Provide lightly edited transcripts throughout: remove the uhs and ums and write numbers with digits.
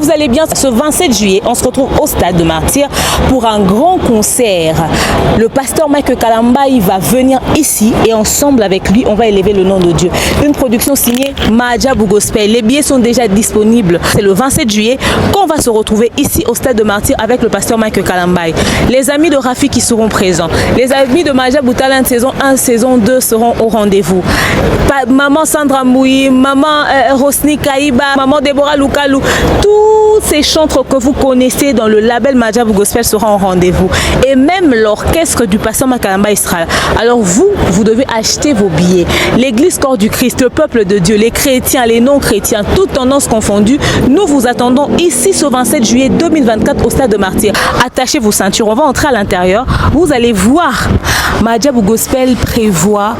vous allez bien. Ce 27 juillet, on se retrouve au Stade de Martyrs pour un grand concert. Le pasteur Mike Kalambai va venir ici et ensemble avec lui, on va élever le nom de Dieu. Une production signée Majabu Gospel. Les billets sont déjà disponibles. C'est le 27 juillet qu'on va se retrouver ici au Stade de Martyrs avec le pasteur Mike Kalambai. Les amis de Rafi qui seront présents. Les amis de Majabu Talent saison 1, saison 2 seront au rendez-vous. Maman Sandra Moui, maman Rosni Kaïba, maman Deborah Lukalou, tous ces chantres que vous connaissez dans le label Majabu Gospel seront au rendez-vous. Et même l'orchestre du pasteur Makalamba Israël. Alors vous devez acheter vos billets. L'église Corps du Christ, le peuple de Dieu, les chrétiens, les non-chrétiens, toutes tendances confondues, nous vous attendons ici ce 27 juillet 2024 au Stade de Martyrs. Attachez vos ceintures, on va entrer à l'intérieur. Vous allez voir, Majabu Gospel prévoit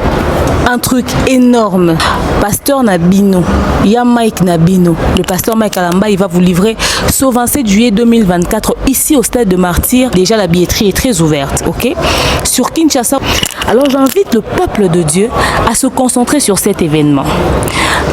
un truc énorme. Pasteur Nabino, ya Mike Nabino, le pasteur Mike Kalamba, il va vous livrer ce 27 juillet 2024 ici au Stade de Martyrs. Déjà la billetterie est très ouverte, ok? Sur Kinshasa. Alors j'invite le peuple de Dieu à se concentrer sur cet événement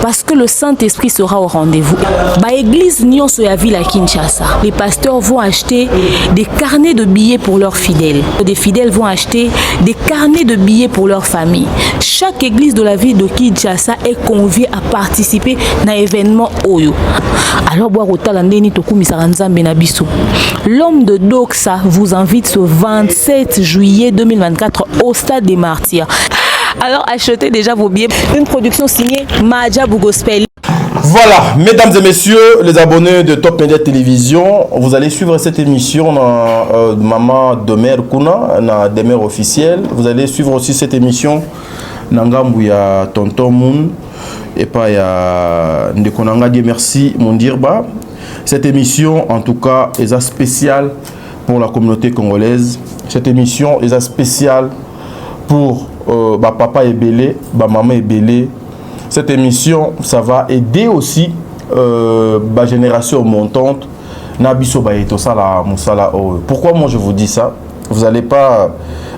parce que le Saint-Esprit sera au rendez-vous. Bah église Nyonso ya ville à Kinshasa, les pasteurs vont acheter des carnets de billets pour leurs fidèles. Des fidèles vont acheter des carnets de billets pour leur famille. Chaque église de la ville de Kinshasa est conviée à participer à un événement Oyo. Alors l'homme de Doxa vous invite ce 27 juillet 2024 au Stade des Martyrs. Alors achetez déjà vos billets. Une production signée Majabu Gospel. Voilà, mesdames et messieurs, les abonnés de Top Media Télévision, vous allez suivre cette émission dans Maman Demer Kuna, dans Demer officiel. Vous allez suivre aussi cette émission Nangambu ya Tonton Moon et pas ya Ndekonanga Dieu merci Mondirba. Cette émission en tout cas est spéciale pour la communauté congolaise. Cette émission est spéciale pour papa Ebélé, maman Ebélé. Cette émission, ça va aider aussi la génération montante. Pourquoi moi je vous dis ça? Vous n'allez pas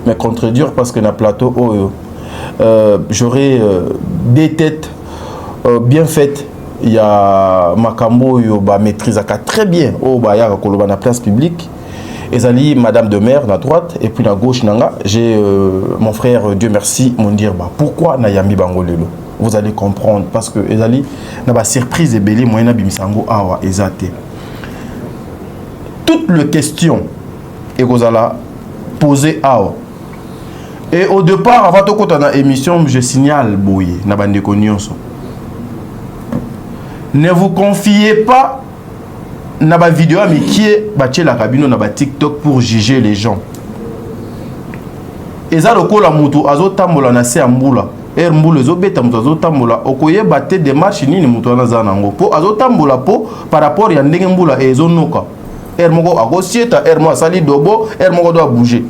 me contredire parce que dans le plateau, j'aurai des têtes bien faites. Il y a Makambo, maîtrise très bien dans la place publique. Et Madame de Mer, à droite, et puis à gauche, j'ai mon frère, Dieu merci, Mondirba. Pourquoi Nayami Bangolelo? Vous allez comprendre, parce que Ezali n'a pas surprise et belé, moi, Bimisango, Awa, Ezate. Toutes les questions, et vous allez poser Awa. Et au départ, avant de quand on a émission, je signale, Boye, Nabande Konyonso. Ne vous confiez pas na ba vidéo mais qui est battu la cabine na ba TikTok pour juger les gens. Eza lokola mutu azotambola na se ambula. Mbula ezobeta mutu azotambola okoye batte démarche nini mutu anaza nango. Po azotambola po par rapport ya ndenge mbula ezonoka. Moko agosieta mo asali dobo, moko doit bouger.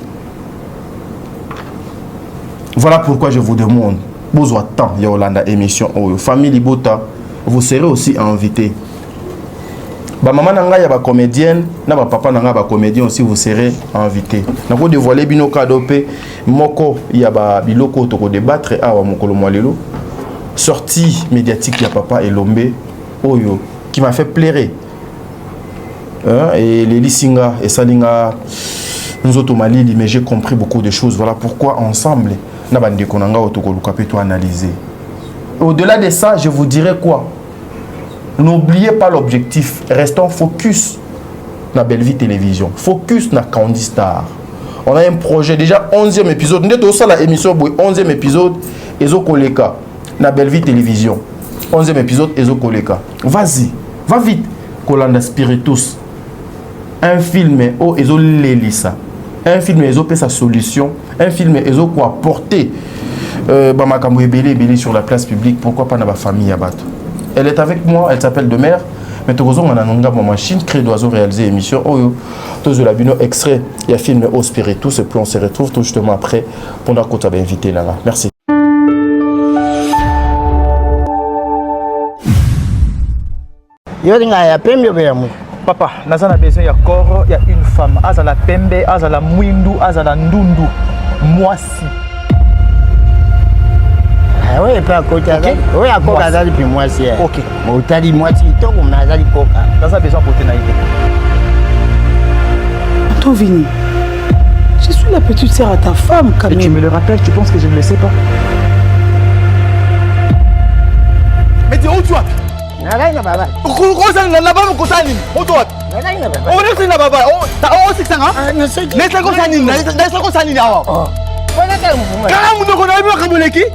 Voilà pourquoi je vous demande besoin de temps ya Olanda émission famille Libota, vous serez aussi invité. Ba maman nanga ya ba comédienne na ba papa nanga ba comédien aussi vous serez invité. Nako dévoiler bino cadeau pe moko ya ba biloko to ko débattre awa mokolo mwalelo. Sortie médiatique ya papa Elombe oyo qui m'a fait pleurer. Et les lisinga et salinga nous autres malili mais j'ai compris beaucoup de choses. Voilà pourquoi ensemble na bande konanga otoko luka pe to analyser. Au-delà de ça, je vous dirais quoi? N'oubliez pas l'objectif. Restons focus dans Belle Vie Télévision. Focus dans Candy Star. On a un projet déjà 11e épisode. Nous avons la émission 11e épisode. Ezo Koleka dans Belle Vie Télévision. 11e épisode Ezo Koleka. Vas-y, va vite. Kolanda Spiritus. Un film oh Ezo Lelisa. Un film Ezo peut sa solution. Un film Ezo quoi porter Bamakambo Ebélé sur la place publique. Pourquoi pas dans la famille Abat? Elle est avec moi, elle s'appelle Demer. Mais tu as une machine créée d'oiseaux réaliser émission. Oh, tu as vu extrait. Il y a film au Spiritus. Et puis on se retrouve tout justement après pour la côte à invité là. Merci. Papa, nous avons besoin de corps, il y a une femme. Azala pembe, azala mwindu, azala ndundu. Moi si. Ah oui, pas à côté. Oui, à côté, azali puis moi c'est. OK. Bon, t'as dit moi c'est toi comme azali coca. Dans ça besoin pour ténaïté. Tonton Vini, je suis la petite sœur à ta femme quand même. Tu me le rappelles, tu penses que je ne le sais pas? Mais dis où tu vas? Nagaina baba. Kosa na baba kosani. Où tu vas? Nagaina baba. On est na baba. Oh, c'est ça hein? Ah, non c'est. Nesa kosani, nesa kosani awa. Oh. Voilà que vous. Kala mundo ko na bi kamoleki?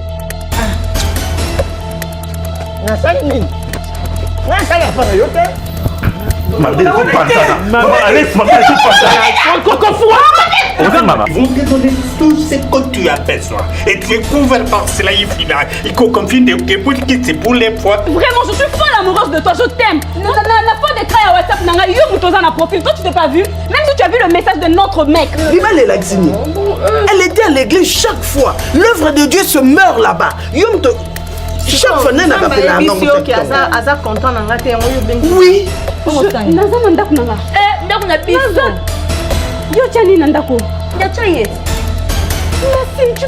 Na sali. Na sali pas yo te. Mardi, écoute pas ça. Maman, laisse maman, écoute pas ça. Maman. Ils vont te donner tout ce que tu as besoin. Et tu es couvert par cela, il faut confie des politiques, c'est pour les fois. Vraiment, je suis folle amoureuse de toi, je t'aime. La fois de créer à WhatsApp, un profil. Toi, tu t'es pas vu. Même si tu as vu le message de notre mec. Viva les Laxini. Elle était à l'église chaque fois. L'œuvre de Dieu se meurt là-bas. Chaque fois, elle n'a pas fait la main. Oui. Tu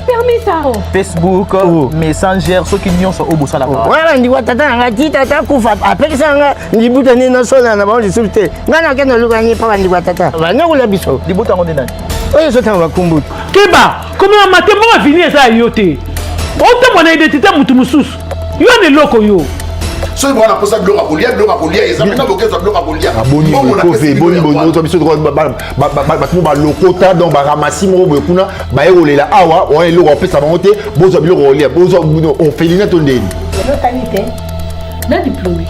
permets ça? Facebook, Messenger, ceux qui n'y sont au bout de la Voilà, ndi watata nga tita kufa apekisa nga ndi butani na sona na ba sulté. Ngana kena lukani pa ndi watata. Ba ngula biso. Les boutons de nani? Oyo sota ba kumbutu. Keba, comment matembo va venir ça yote? Ote mon identité mutu mususu. Yo ne loko yo. So ils vont la poser bloc à Bolia, ils ont maintenant bloqué ça bloc à Bolia. Boni boni to biso droit ba lokota donc ba ramassi mo be kuna ba erolela awa on est lo pesa monter bozo bilo rolia bozo on fait lina to ndeni. D'un diplômé.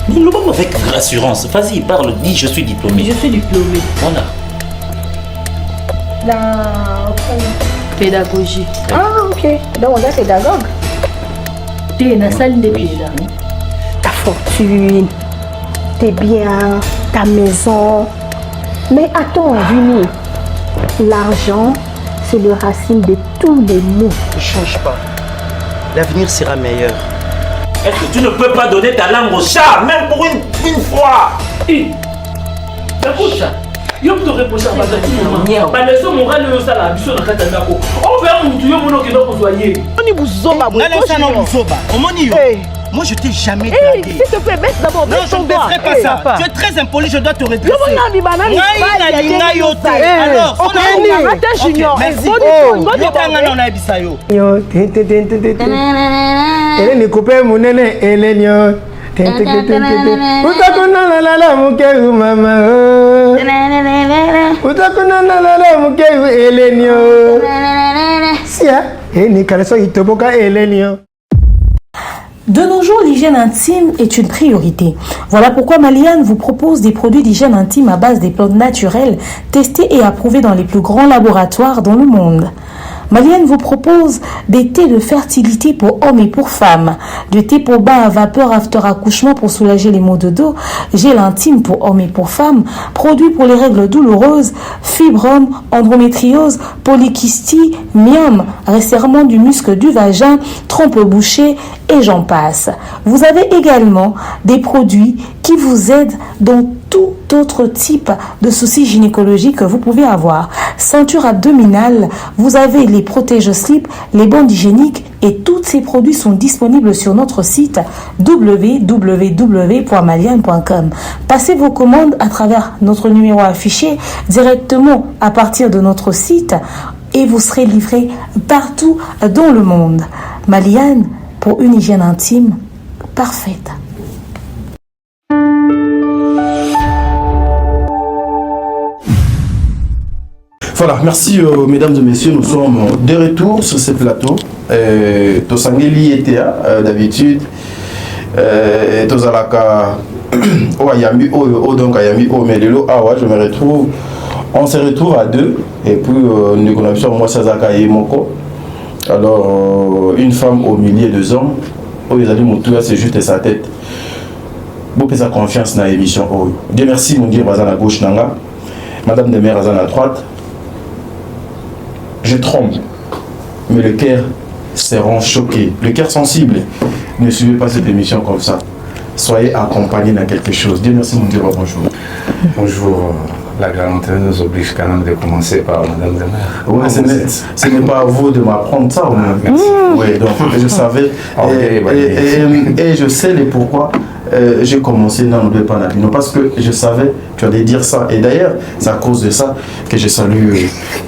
Nous le parlons avec assurance. Vas-y, parle, dis je suis diplômé. Je suis diplômé. Voilà. La pédagogie. Ah, ok. Donc, on est pédagogue. Tu es dans la salle de pédagogie. Ta fortune, tes biens, ta maison. Mais attends, Vini, l'argent, c'est le racine de tous les maux. Ne change pas. L'avenir sera meilleur. Est-ce que tu ne peux pas donner ta langue au chat, même pour une fois? Écoute ça. Yo te reprocher à Bazaki. Ba leçon morale yo ça la biso na kata ndako. On va mutu yo mono ke donc soyer. On y bouzoba. Comment ni yo? Moi je t'ai jamais dragué. dragué. S'il te plaît, baisse d'abord. Non, je ne baisserai pas ça. Papa. Tu es très impoli, je dois te redresser. Alors, on junior. Merci. Yo tete. Elle ni coupé mon nene elenyo. Utakuna la mukeru mama. Utakuna la mukeru elenyo. Sia, ni kaleso itoboka elenyo. De nos jours, l'hygiène intime est une priorité. Voilà pourquoi Maliane vous propose des produits d'hygiène intime à base des plantes naturelles, testés et approuvés dans les plus grands laboratoires dans le monde. Maliane vous propose des thés de fertilité pour hommes et pour femmes, du thé pour bain à vapeur after accouchement pour soulager les maux de dos, gel intime pour hommes et pour femmes, produits pour les règles douloureuses, fibrome, endométriose, polykystie, myome, resserrement du muscle du vagin, trompe bouchée et j'en passe. Vous avez également des produits qui vous aident dans tout autre type de soucis gynécologiques que vous pouvez avoir. Ceinture abdominale, vous avez les protège-slip, les bandes hygiéniques et tous ces produits sont disponibles sur notre site www.maliane.com. Passez vos commandes à travers notre numéro affiché directement à partir de notre site et vous serez livré partout dans le monde. Maliane, pour une hygiène intime parfaite. Voilà, merci mesdames et messieurs, nous sommes de retour sur ce plateau. Tosangeli était d'habitude. Tozalaka Oyami donc Ayami Omelelo Awa, je me retrouve. On se retrouve à deux et puis nous connaissons moi Sazaka et Moko. Alors une femme au milieu de hommes. C'est juste sa tête. Beaucoup sa confiance dans l'émission. Dieu merci mon Dieu, Bazan à gauche nanga. Madame de Mère Bazan à droite. Je tremble, mais le cœur se rend choqué. Le cœur sensible. Ne suivez pas cette émission comme ça. Soyez accompagnés dans quelque chose. Dieu merci mon Dieu, bonjour. Bonjour. la galanterie nous oblige quand même de commencer par Madame de Mer. Oui, ce n'est pas à vous de m'apprendre ça. Merci. Oui, donc je savais. Et je sais les pourquoi. J'ai commencé dans le Panabino parce que je savais que tu allais dire ça. Et d'ailleurs, c'est à cause de ça que je salue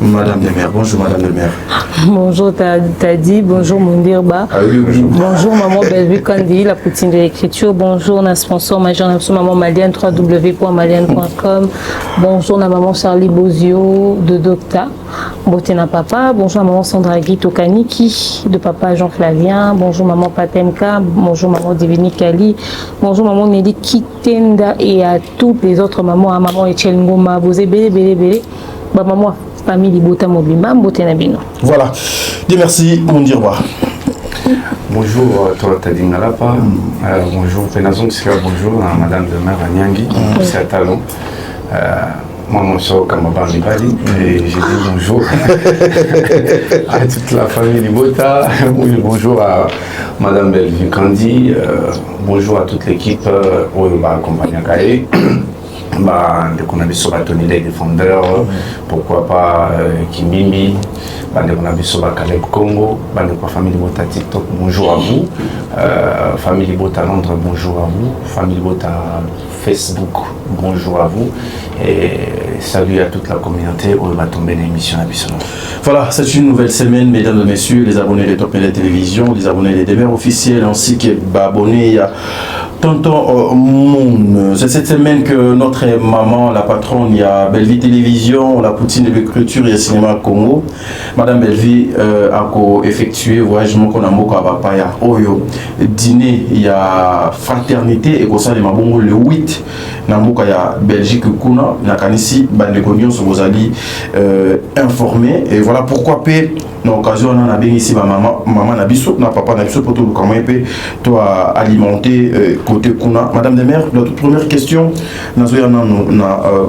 Madame de Mer. Bonjour Madame de Mer. Bonjour Tadi, bonjour Mondirba. Bonjour Maman Bellevue Kandi, la poutine de l'écriture. Bonjour notre sponsor majeur, Maman Malienne, www.malienne.com. Bonjour na Maman Charlie Bozio de Docta. Botena Papa. Bonjour Maman Sandra Guito Kaniki de Papa Jean Flavien. Bonjour Maman Patemka. Bonjour Maman Divini Kali. Bonjour Maman Nelly Kitenda et à toutes les autres mamans, à Maman Echel Ngoma, Bozé Bélé. Maman famille Bota Mobimba, Botena Bino. Voilà. Dieu merci, mon Dirwa. Bonjour, toi Tadingalapa. Bonjour, Penazon Tsika. Bonjour à Madame de Mer Nyangi. C'est à Talon. Moi, mon soeur Kamaban Libali. Et j'ai dit bonjour à toute la famille Libota. Bonjour à Madame Bellevue Kandi. Bonjour à toute l'équipe où on va accompagner Kaye. On a vu sur Tony les défendeurs, pourquoi pas Kimimi, on a vu sur Caleb Congo, famille Libota TikTok, bonjour à vous, famille Libota Londres, bonjour à vous, famille Libota Facebook, bonjour à vous, et salut à toute la communauté où va tomber l'émission à Bissonneau. Voilà, c'est une nouvelle semaine, mesdames et messieurs, les abonnés des Top Média Télévision, les abonnés des demeures officielles, ainsi que abonnés à Tonton Moon. C'est cette semaine que notre maman, la patronne, il y a Bellevue Télévision, la poutine de l'écriture et le cinéma Congo. Madame Bellevue a effectué voyage qu'on a moka Bapaya Oyo. Dîner, il y a fraternité et comme ça, les mabongo le 8. Namoka il y a Belgique Kuna, na kanisi bandekonion sur vos alliés informés. Et voilà pourquoi P. Dans l'occasion, on a bien ici maman Nabiso, na papa Nabiso pour tout comment peut toi alimenter côté Kuna. Madame de Mer, la toute première question, nazoya na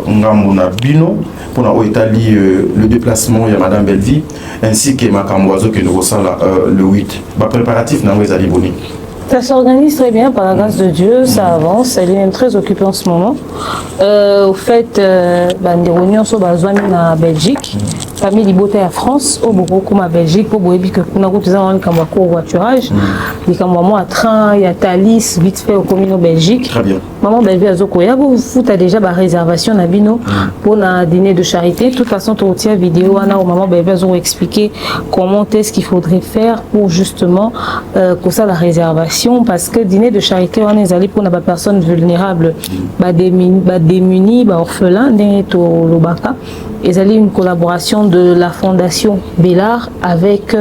ngambo na bino pour na Italie le déplacement il y a Madame Bellevue ainsi que Makamboazo que nous ressent le 8. Ba préparatif na wezali boni. Ça s'organise très bien par la grâce de Dieu, ça avance, elle est même très occupée en ce moment. Au fait, des réunions sur Bazouani en Belgique, famille Libota à France, au beaucoup à Belgique, pour que nous avons un covoiturage, il y a un train, il y a Thalys, vite fait au communes au Belgique. Très bien. Maman Bellevue Azokoya, vous foutez déjà ma réservation à Bino pour un dîner de charité. De toute façon, tu retiens la vidéo, Maman Bellevue Azokoya expliquer comment est-ce qu'il faudrait faire pour justement pour ça la réservation. Parce que dîner de charité, on est allé pour les personnes vulnérables, démunies, orphelins, ils allaient une collaboration de la fondation Bellard avec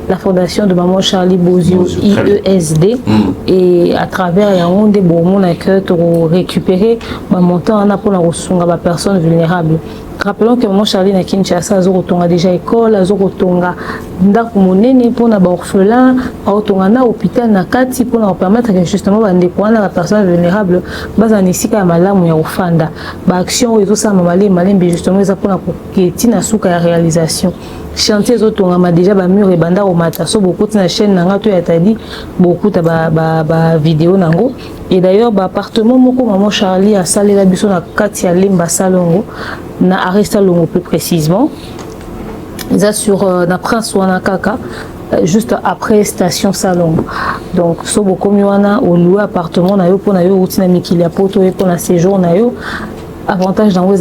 la fondation de Maman Charlie Bozio, IESD, et à travers des bons que récupérer un montant pour la personnes vulnérables. Rappelons que Maman Charlie na Kinshasa a déjà école, a ndako monene pour na orphelin, a na hôpital na kati pour na permettre que justement la personne vulnérable baza nisika malamu ya ofanda. Ba action ezo sa malembe justement eza pour na koketi na suka ya réalisation. Chantier zotongama déjà ba mur et banda au mata so beaucoup na chaîne nanga to ya tadi beaucoup ta ba vidéo nango. Et d'ailleurs ba appartement moko Maman Charlie a salé la biso na kati ya Lemba Salongo na Arresta Longo plus précisément. Ils sont sur la Prince Wanakaka, juste après station Salon. Donc, si vous avez au louer appartement, vous avez un séjour. Avantage dans les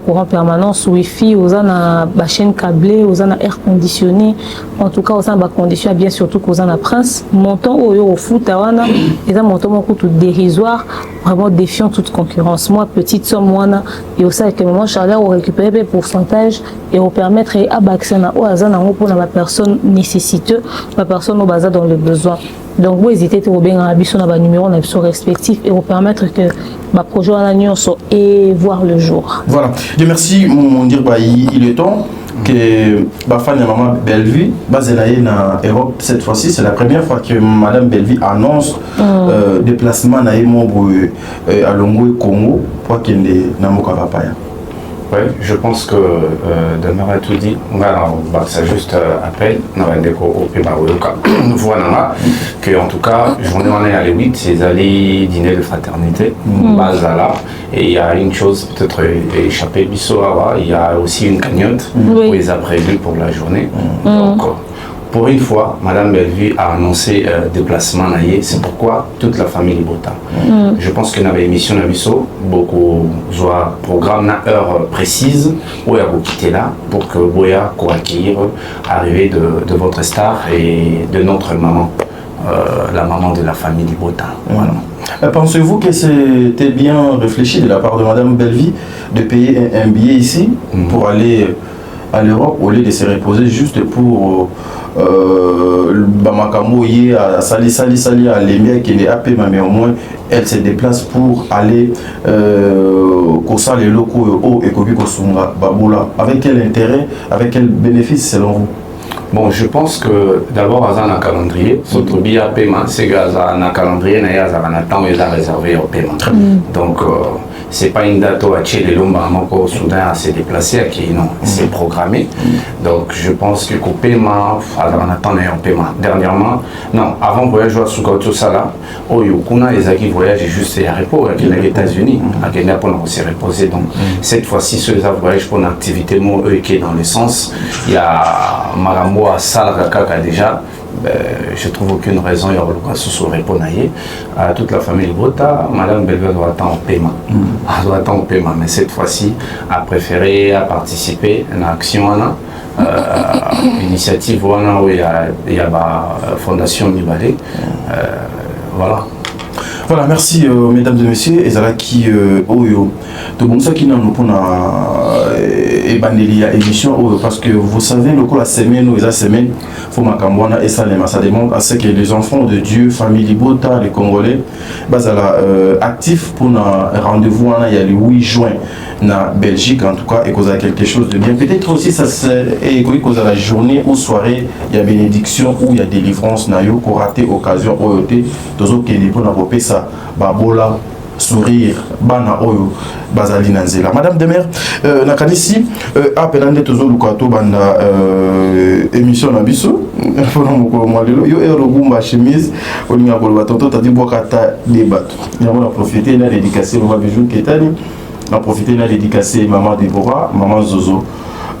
courant permanence, wifi, vous avez une chaîne câblée, vous avez un air conditionné. En tout cas, vous avez des conditions bien surtout que vous avez un prince. Montant au foot, ils ont montant tout dérisoire, vraiment défiant toute concurrence. Moi, petite somme, et aussi avec le moment Charlie, on récupère des pourcentages et on permettre à accès pour la personne nécessiteuse, la personne au bazar dans le besoin. Donc, vous hésitez à bien un numéro respectif et vous permettre que ma projet en agnon soit et voir le jour. Voilà. Dieu merci, mon dire, il est temps que ma femme et Maman Bellevue, basée en Europe cette fois-ci, c'est la première fois que Madame Bellevue annonce déplacement à Longo et Congo pour qu'il y ait Namoka Papaya. Oui, je pense que Demeure a tout dit. Ça juste appel. Voilà, que en tout cas, journée en est à 8, c'est aller dîner de fraternité, base là. Et il y a une chose peut-être échappée, Bissoawa, il y a aussi une cagnotte où ils ont prévu pour la journée. Donc, pour une fois, Madame Bellevue a annoncé déplacement naïe, c'est pourquoi toute la famille Libota. Je pense que dans l'émission Nabiso, beaucoup de programme na heure précise où il y a quitté là pour que Boya pour accueillir l'arrivée de votre star et de notre maman, la maman de la famille Libota. Voilà. Pensez-vous que c'était bien réfléchi de la part de Madame Bellevue de payer un billet ici pour aller à l'Europe au lieu de se reposer juste pour Bamakambo à Sali à Lémia qui est AP, mais au moins elle se déplace pour aller Kosa les locaux au Ekobi Kosunga Babola. Avec quel intérêt, avec quel bénéfice selon vous? Bon, je pense que d'abord, à un calendrier, surtout bien paiement, c'est un calendrier, il y a un temps réservé au paiement. Donc, c'est pas une date où les Lomba au Soudan à se déplacer, non, c'est programmé. Donc, je pense que le paiement, un temps au paiement. Dernièrement, non, avant voyage à Soukoto Sala, au Yukuna, les acquis voyagent juste à repos avec les États-Unis, à Kenya pour se reposer. Donc, cette fois-ci, ceux qui voyagent pour une activité, qui est dans le sens, il y a Marambo à Salakaka déjà. Je trouve aucune raison il y a ce repos à toute la famille Bota. Madame Bellevue doit attendre au paiement. Elle doit attendre au paiement, mais cette fois-ci a préféré participer à une action initiative où il y a la fondation Nibale. Voilà. Voilà, merci mesdames et messieurs. Et là qui Oyo, tout bon ça qui n'a pas émission parce que vous savez le coup la semaine ou la semaine faut m'accompagner et ça demande à ce que les enfants de Dieu, famille Libota, les Congolais, actifs pour un rendez-vous il y a le 8 juin na Belgique en tout cas et cause quelque chose de bien. Peut-être aussi ça c'est cause la journée ou soirée il y a bénédiction ou il y a délivrance na yo pour rater occasion oyoté tozo kende pour na popé ça babola sourire bana oyo bazali nanzela. Madame Demer nakanisi apelande tozo lukato banda émission na biso fono moko mwalelo yo erogumba chemise olinga ko batonto tadi bokata débat ya on a profité na dédicacer le bijou ketani on a profité na dédicacer maman Deborah, maman Zozo,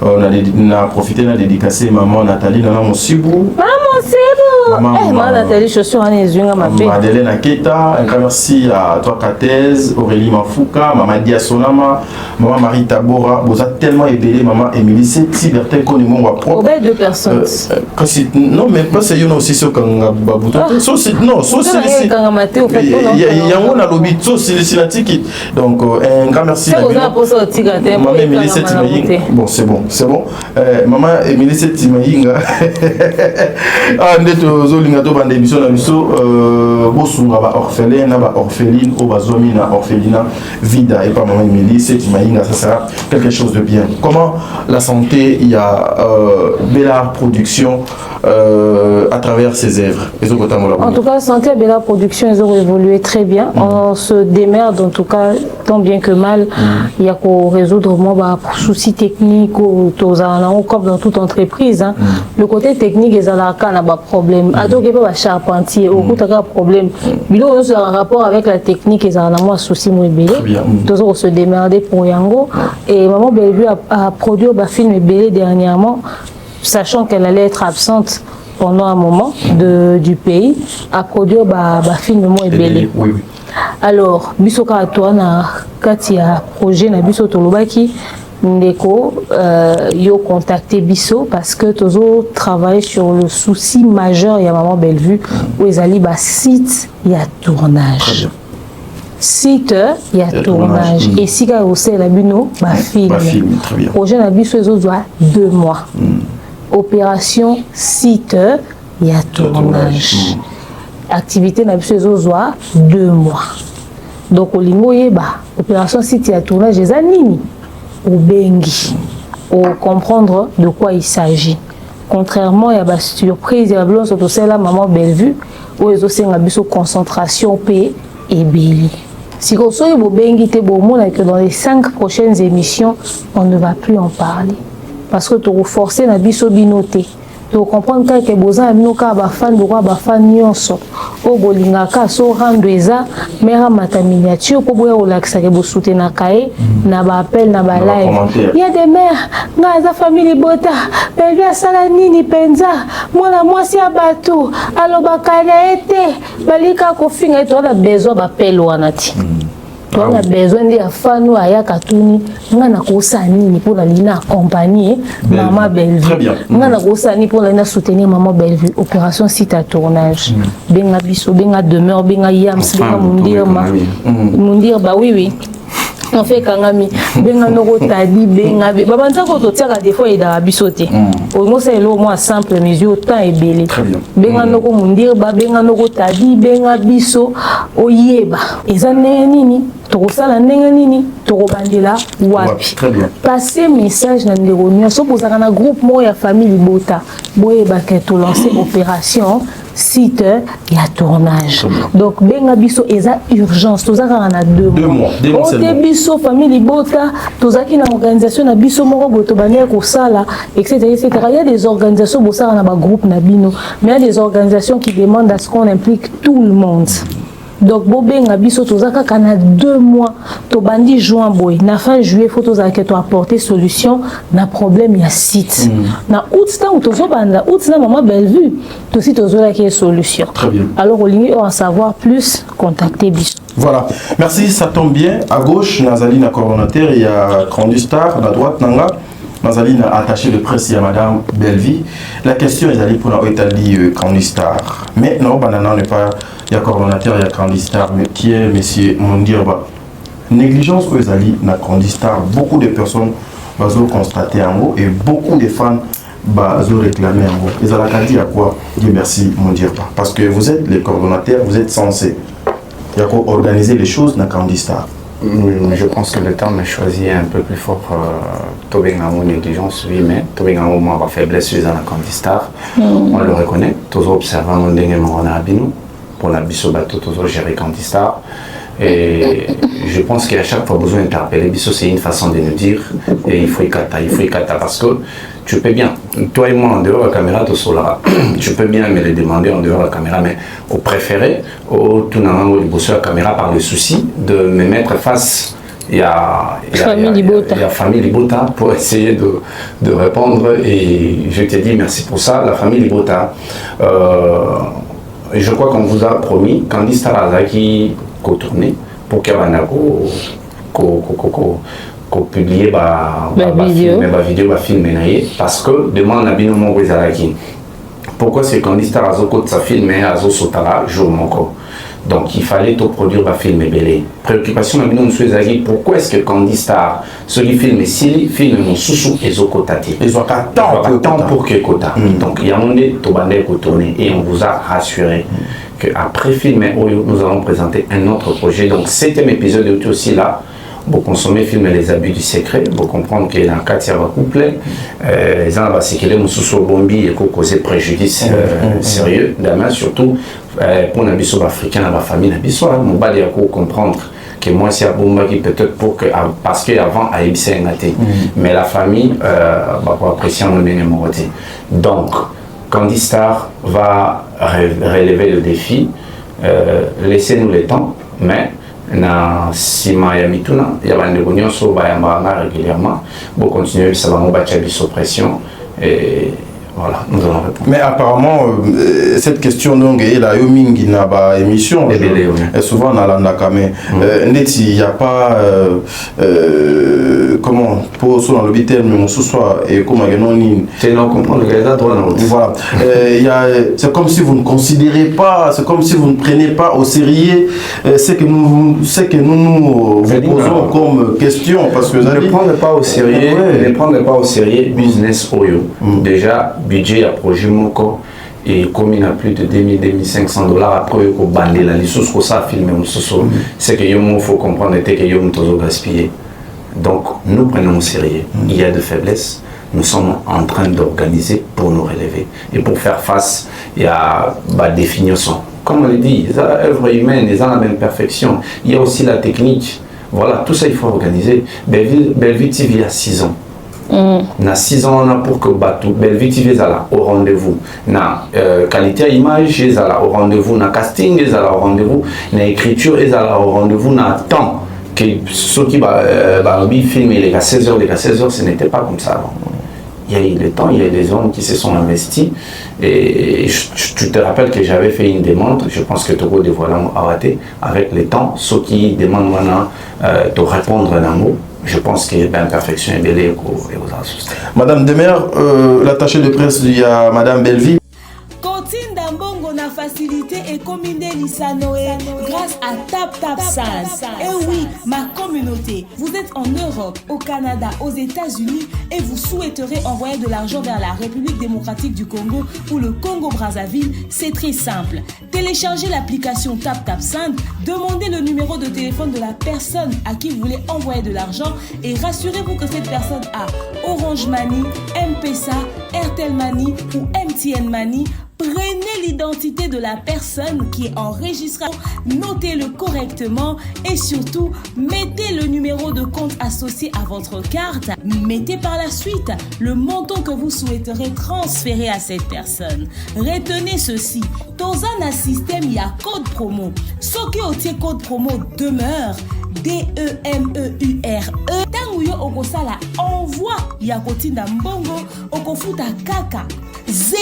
on a profité na dédicacer maman Nathalie na Monsibou. Maman Nathalie chaussure en les yeux ma paix. Madeleine Aketa, un grand merci à toi Katez, Aurélie Mafouka, maman Diasonama, maman Marie Tabora, vous êtes tellement aidé, maman Émilie, c'est Bertin Konimon wa propre. Deux personnes. Non mais pas c'est aussi ce qu'on babouto. Non, so c'est il y a un lobby so c'est la ticket. Donc un grand merci maman Émilie Setimaïng. Bon, c'est bon. Maman Émilie Setimaïng. Ah zolinga to bande émission na biso bosunga ba orphelin na ba orpheline au bazomi na orphelina vida et pas maman Émilie Setimaïng, ça sera quelque chose de bien. Comment la santé il y a Bella Production à travers ses œuvres. En tout cas, santé et Bella Production ils ont évolué très bien. On se démerde en tout cas tant bien que mal. Il y a qu'à résoudre moi soucis techniques ou comme dans toute entreprise. Le côté technique ils ont un problème. Alors qu'il n'y a pas de charpentier, au bout d'un problème. Mais là, on a un rapport avec la technique, ils ont un souci moins belé. Donc, on se démerder pour Yango. Et Maman Bellevue a produit un film belé dernièrement, sachant qu'elle allait être absente pendant un moment du pays, a produit un film moins belé. Alors, Bisoka Atoana, quand il y a un projet, Biso Tolobaki, Ndeko, yo contacté Bisso parce que toujours travaillé sur le souci majeur. Il y a Maman Bellevue où ils allaient site, il y a tournage. Site, il y a tournage. Et si vous avez la bino, film. Projet na Bisso, ils ont 2 mois. Opération site, il y a tournage. Activité na Bisso, ils ont 2 mois. Donc au lingo yeba, opération site, il y a tournage, les animi. Au bengi, au comprendre de quoi il s'agit. Contrairement à la surprise, il y a la Maman Bellevue, où ils ont une concentration paix et belli. Si vous soyez que dans les 5 prochaines émissions, on ne va plus en parler. Parce que tu as forcé na biso binoté. Tu comprends que besoin aminoka ba fan de roi ba fan nyonso. O bolingaka so rendre eza mera mata miniature pour boya relaxa ke bo soutenir kae na ba appel na ba live. Il y a des mères na za famille bota, bébé sala nini penza, mwana mwasi ya bato, aloba kana ete balika ko finga to na besoin ba appel wana ti. On a besoin de faire aya katuni ngana ko sani pour la lina accompagner maman Bellevue. Très bien. Ngana ko sani pour la soutenir maman Bellevue. Opération site à tournage. Benga biso, benga demeure, benga yams, benga mundir bah oui. On fait kangami benga noko tadi benga babanza ko to tiaka des fois ida bisoté. Au moins c'est le moins simple mesure temps et belé. Benga noko mundir ba benga noko tadi benga biso oyeba. Ezane nini tokosala ndenge nini tokobandela wapi. Passer message na ndeko nyonso bozaka na groupe mo ya famille Libota boyeba ke to lancer opération site ya tournage. Donc benga biso eza urgence tozaka na 2 mois. Ote biso famille Libota tozaki na organisation na biso moko boto bane ko sala etc. Il y a des organisations bosaka na ba groupe na bino, mais il y a des organisations qui demandent à ce qu'on implique tout le monde. Donc bobenga biso tozaka kana 2 mois to bandi juin boy na fin juillet faut tozaka to apporter solution na problème ya site na août temps tozo banda août na maman Bellevue to si tozola ki solution. Très bien. Alors au lieu en savoir plus contacter biso. Voilà, merci, ça tombe bien. À gauche Nazali na coordonnateur, il y a Grandustar, à droite nanga Nazali na attaché de presse, il y a madame Bellevue. La question est allée pour la Italie Grandustar. Mais non, banana n'est pas. Il y a coordonnateur, il y a Grandistar, qui est monsieur Mondirba. Négligence aux Ezali, na Grandistar, beaucoup de personnes ont constaté en haut et beaucoup de fans ont réclamé en haut. Ils ont dit à quoi? Dieu merci Mondirba. Parce que vous êtes les coordonnateurs, vous êtes censés. Il y a quoi organiser les choses na Grandistar. Je pense que le temps m'a choisi un peu plus fort pour négligence, oui, mais Tobengamo ma faiblesse dans la Grandistar. On le reconnaît, tous observant mon dernier moment à Abino. Pour la biso bateau toujours gérer Grandistar et je pense qu'à chaque fois besoin d'interpeller biso c'est une façon de nous dire et il faut y kata parce que tu peux bien toi et moi en dehors de la caméra tout cela tu peux bien me le demander en dehors de la caméra mais au préféré au tout n'importe où la caméra par le souci de me mettre face il y a famille Libota pour essayer de répondre et je te dis merci pour ça la famille Libota je crois qu'on vous a promis Grandistar Azaki qu'on tourne pour qu'il y ait publier vidéo film parce que demain on a bien mon Zalaki pourquoi c'est Grandistar Azoko de sa film et Azo Sotara jour moko donc il fallait tout produire ma film et belé préoccupation na bino Zalaki pourquoi est-ce que Grandistar ce qui filme si film mon sousou et Zoko tati ils ont temps pour que kota donc il y a un monde to bandé ko tourner et on vous a rassuré que après film nous allons présenter un autre projet donc 7e épisode est aussi là pour consommer film les abus du secret pour comprendre que dans 4 va couple les gens va se qu'il sous bombi et causer préjudice sérieux demain surtout pour un biso africain la famille un biso mon bal ya comprendre que moi c'est à bomba qui peut-être pour que parce que avant à ibc mais la famille va apprécier mon bien moroti donc Grandistar va relever le défi laissez-nous le temps mais na sima ya mituna ya bandeko nyonso bayambanga régulièrement pour continuer ça va mobacha biso pression et voilà nous allons répondre mais apparemment cette question donc il a eu mingi na ba émission et souvent na landaka mais il y a pas comment pour sur le terme mais ce soit et comme ni c'est non comprendre le gars voilà il y a c'est comme si vous ne considérez pas c'est comme si vous ne prenez pas au sérieux ce que nous vous posons comme question parce que ne prendre pas au sérieux ne prendre pas au sérieux business oyo déjà budget à projet moko et comme il a plus de 2000-2500 $, après il faut bander la licence que ça filmer c'est que il faut comprendre que il faut gaspiller donc nous prenons au sérieux il y a de faiblesses nous sommes en train d'organiser pour nous relever et pour faire face il y a définition comme on le dit, l'œuvre humaine, ils ont la même perfection. Il y a aussi la technique. Voilà, tout ça, il faut organiser. Bellevue TV, il y a 6 ans. Na 6 ans, on a pour que Batou, Bellevue TV est là, au rendez-vous. Na qualité image est là, au rendez-vous. Na casting est là, au rendez-vous. Na écriture est là, au rendez-vous. Na temps. Que ceux qui filment les 16h, les 16h, ce n'était pas comme ça avant. Il y a eu le temps, il y a des hommes qui se sont investis. Et tu te rappelles que j'avais fait une demande, je pense que tu as dévoilé arrêté avec le temps. Ceux qui demandent maintenant de répondre à un mot, je pense que l'imperfection est belle et vous en soutenez. Madame Demer, l'attachée de presse, il y a Madame Belleville. Continue d'ambongo na facilité et combiner l'Isanoé grâce à TapTapSend. Et oui, ma communauté, vous êtes en Europe, au Canada, aux États-Unis et vous souhaiterez envoyer de l'argent vers la République démocratique du Congo ou le Congo-Brazzaville, c'est très simple. Téléchargez l'application TapTapSend, demandez le numéro de téléphone de la personne à qui vous voulez envoyer de l'argent et rassurez-vous que cette personne a Orange Money, M-Pesa, Airtel Money ou MTN Money. Prenez l'identité de la personne qui est enregistrée, notez-le correctement et surtout, mettez le numéro de compte associé à votre carte. Mettez par la suite le montant que vous souhaiterez transférer à cette personne. Retenez ceci, dans un système, il y a code promo. Ce qui est au code promo demeure, DEMEURE. Tango yo okosala envoi ya kotinda mbongo okofuta kaka. 0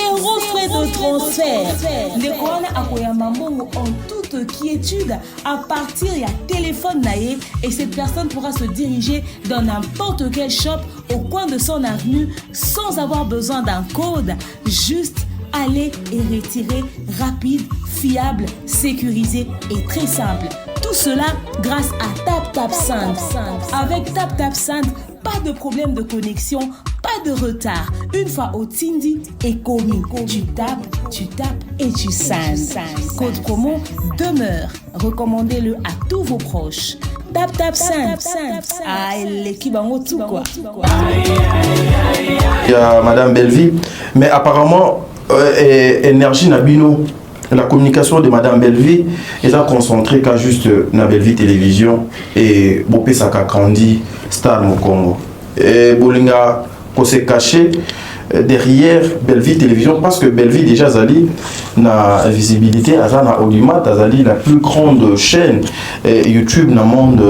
frais de transfert. Ndekona akoyamba mbongo en toute quiétude à partir ya téléphone naé et cette personne pourra se diriger dans n'importe quel shop au coin de son avenue sans avoir besoin d'un code. Juste aller et retirer rapide, fiable, sécurisé et très simple. Tout cela grâce à TapTapSend. Avec TapTapSend, pas de problème de connexion, pas de retard. Une fois au Tindi et commis, tu tapes et tu sends. Code promo demeure. Recommandez-le à tous vos proches. TapTapSend. Ah, l'équipe en haut tout quoi. Il y a Madame Belleville, mais apparemment, énergie Nabino. La communication de Madame Belleville est concentrée qu'à juste na Belleville Télévision et Bopé Saka Kandi Star au Congo. Et Bolinga qu'on s'est caché derrière Belleville Télévision parce que Belleville déjà Zali na visibilité azana Audimat Zali la plus grande chaîne YouTube dans le monde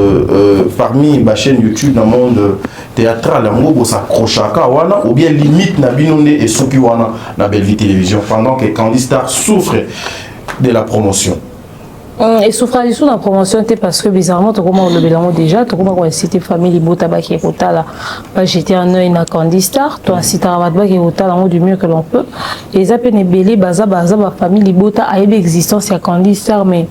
parmi les chaînes YouTube dans le monde théâtral ngo s'accrochaka wana ou bien limite na binone et soki wana na Belleville Télévision pendant que Kandi Star souffre de la promotion. Et souffrance de la promotion était parce que bizarrement tout comme on le bilan déjà tout comme on cité famille Bota Baki Kotala bah j'étais un œil na Kandi Star toi cité Baki Kotala du mieux que l'on peut et ça peut nebeli baza famille Bota a eu l'existence ya Kandi Star mais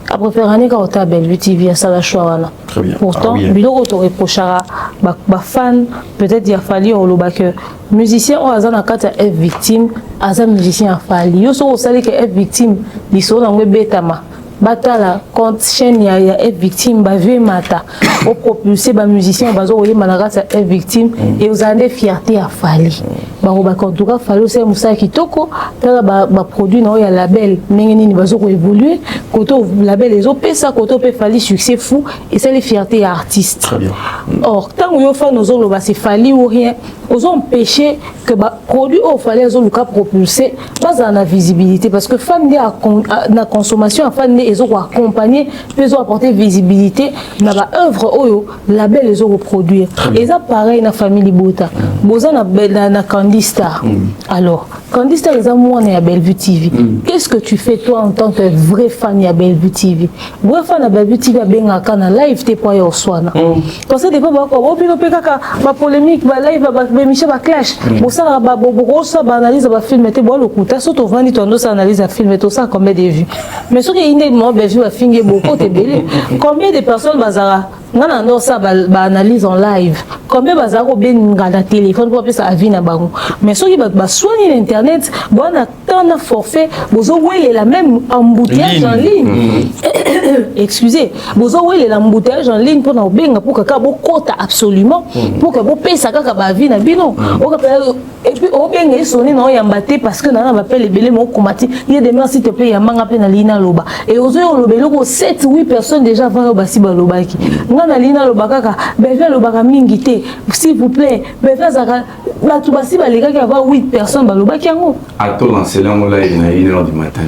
après faire année quand on a Bellevue TV ça la choix là. Pourtant biloko to reprochera ba fan peut-être il a fallu au loba que musicien au hasard na kata F victime hasard musicien a fallu yo so osali que F victime liso na betama batala compte chaîne ya F victime ba vieux mata au propulser ba musicien bazo oyema na kata F victime et vous avez fierté a fallu ba en tout cas fallu c'est musa kitoko tala ba produit na ya label nini bazo ko évoluer koto label les autres ça koto peut fallu succès fou et c'est les fierté artiste. Très bien. Or tant que yo fa nos autres ba c'est fallu ou rien aux empêcher que ba produit au fallait les autres propulser pas en visibilité parce que fan na consommation fan ils ont accompagné ils ont apporté visibilité na ba œuvre oyo label les autres produire et ça pareil na famille Bota boza na Kandi Star. Alors Kandi Star les amours na Bellevue TV qu'est-ce que tu fais toi en tant que vrai fan de Bellevue TV vrai fan de Bellevue TV benga kana live te po yo swana parce que des fois ba ko bino pe kaka ba polémique ba live ba Michel ba clash bo ça ba ça ba analyse ba film te bo lokuta so to vandi to ndo ça analyse un film to ça combien de vues mais ce qui est inédit Bellevue a fingé beaucoup te belé combien de personnes bazara ngana ndo ça ba analyse en live combien bazako benga na téléphone pour ça avis na bango mais soki ba soigner l'internet bona tana forfait bozo wele la même embouteillage en ligne excusez bozo wele la embouteillage en ligne pour na benga pour que bo kota absolument pour que bo pesa kaka ba vie na bino et puis au benga sonné na yambate parce que na ba appelle belé mo komati il y a des gens s'il te plaît yamanga pe na lina loba et ozo lobelo ko 7-8 personnes déjà vont basi ba lobaki ngana lina lobaka beva lobaka mingi te s'il vous plaît beva zaka batu basi ba leka ki avoir 8 personnes ba lobaki yango ato lancer on là il est 1h du matin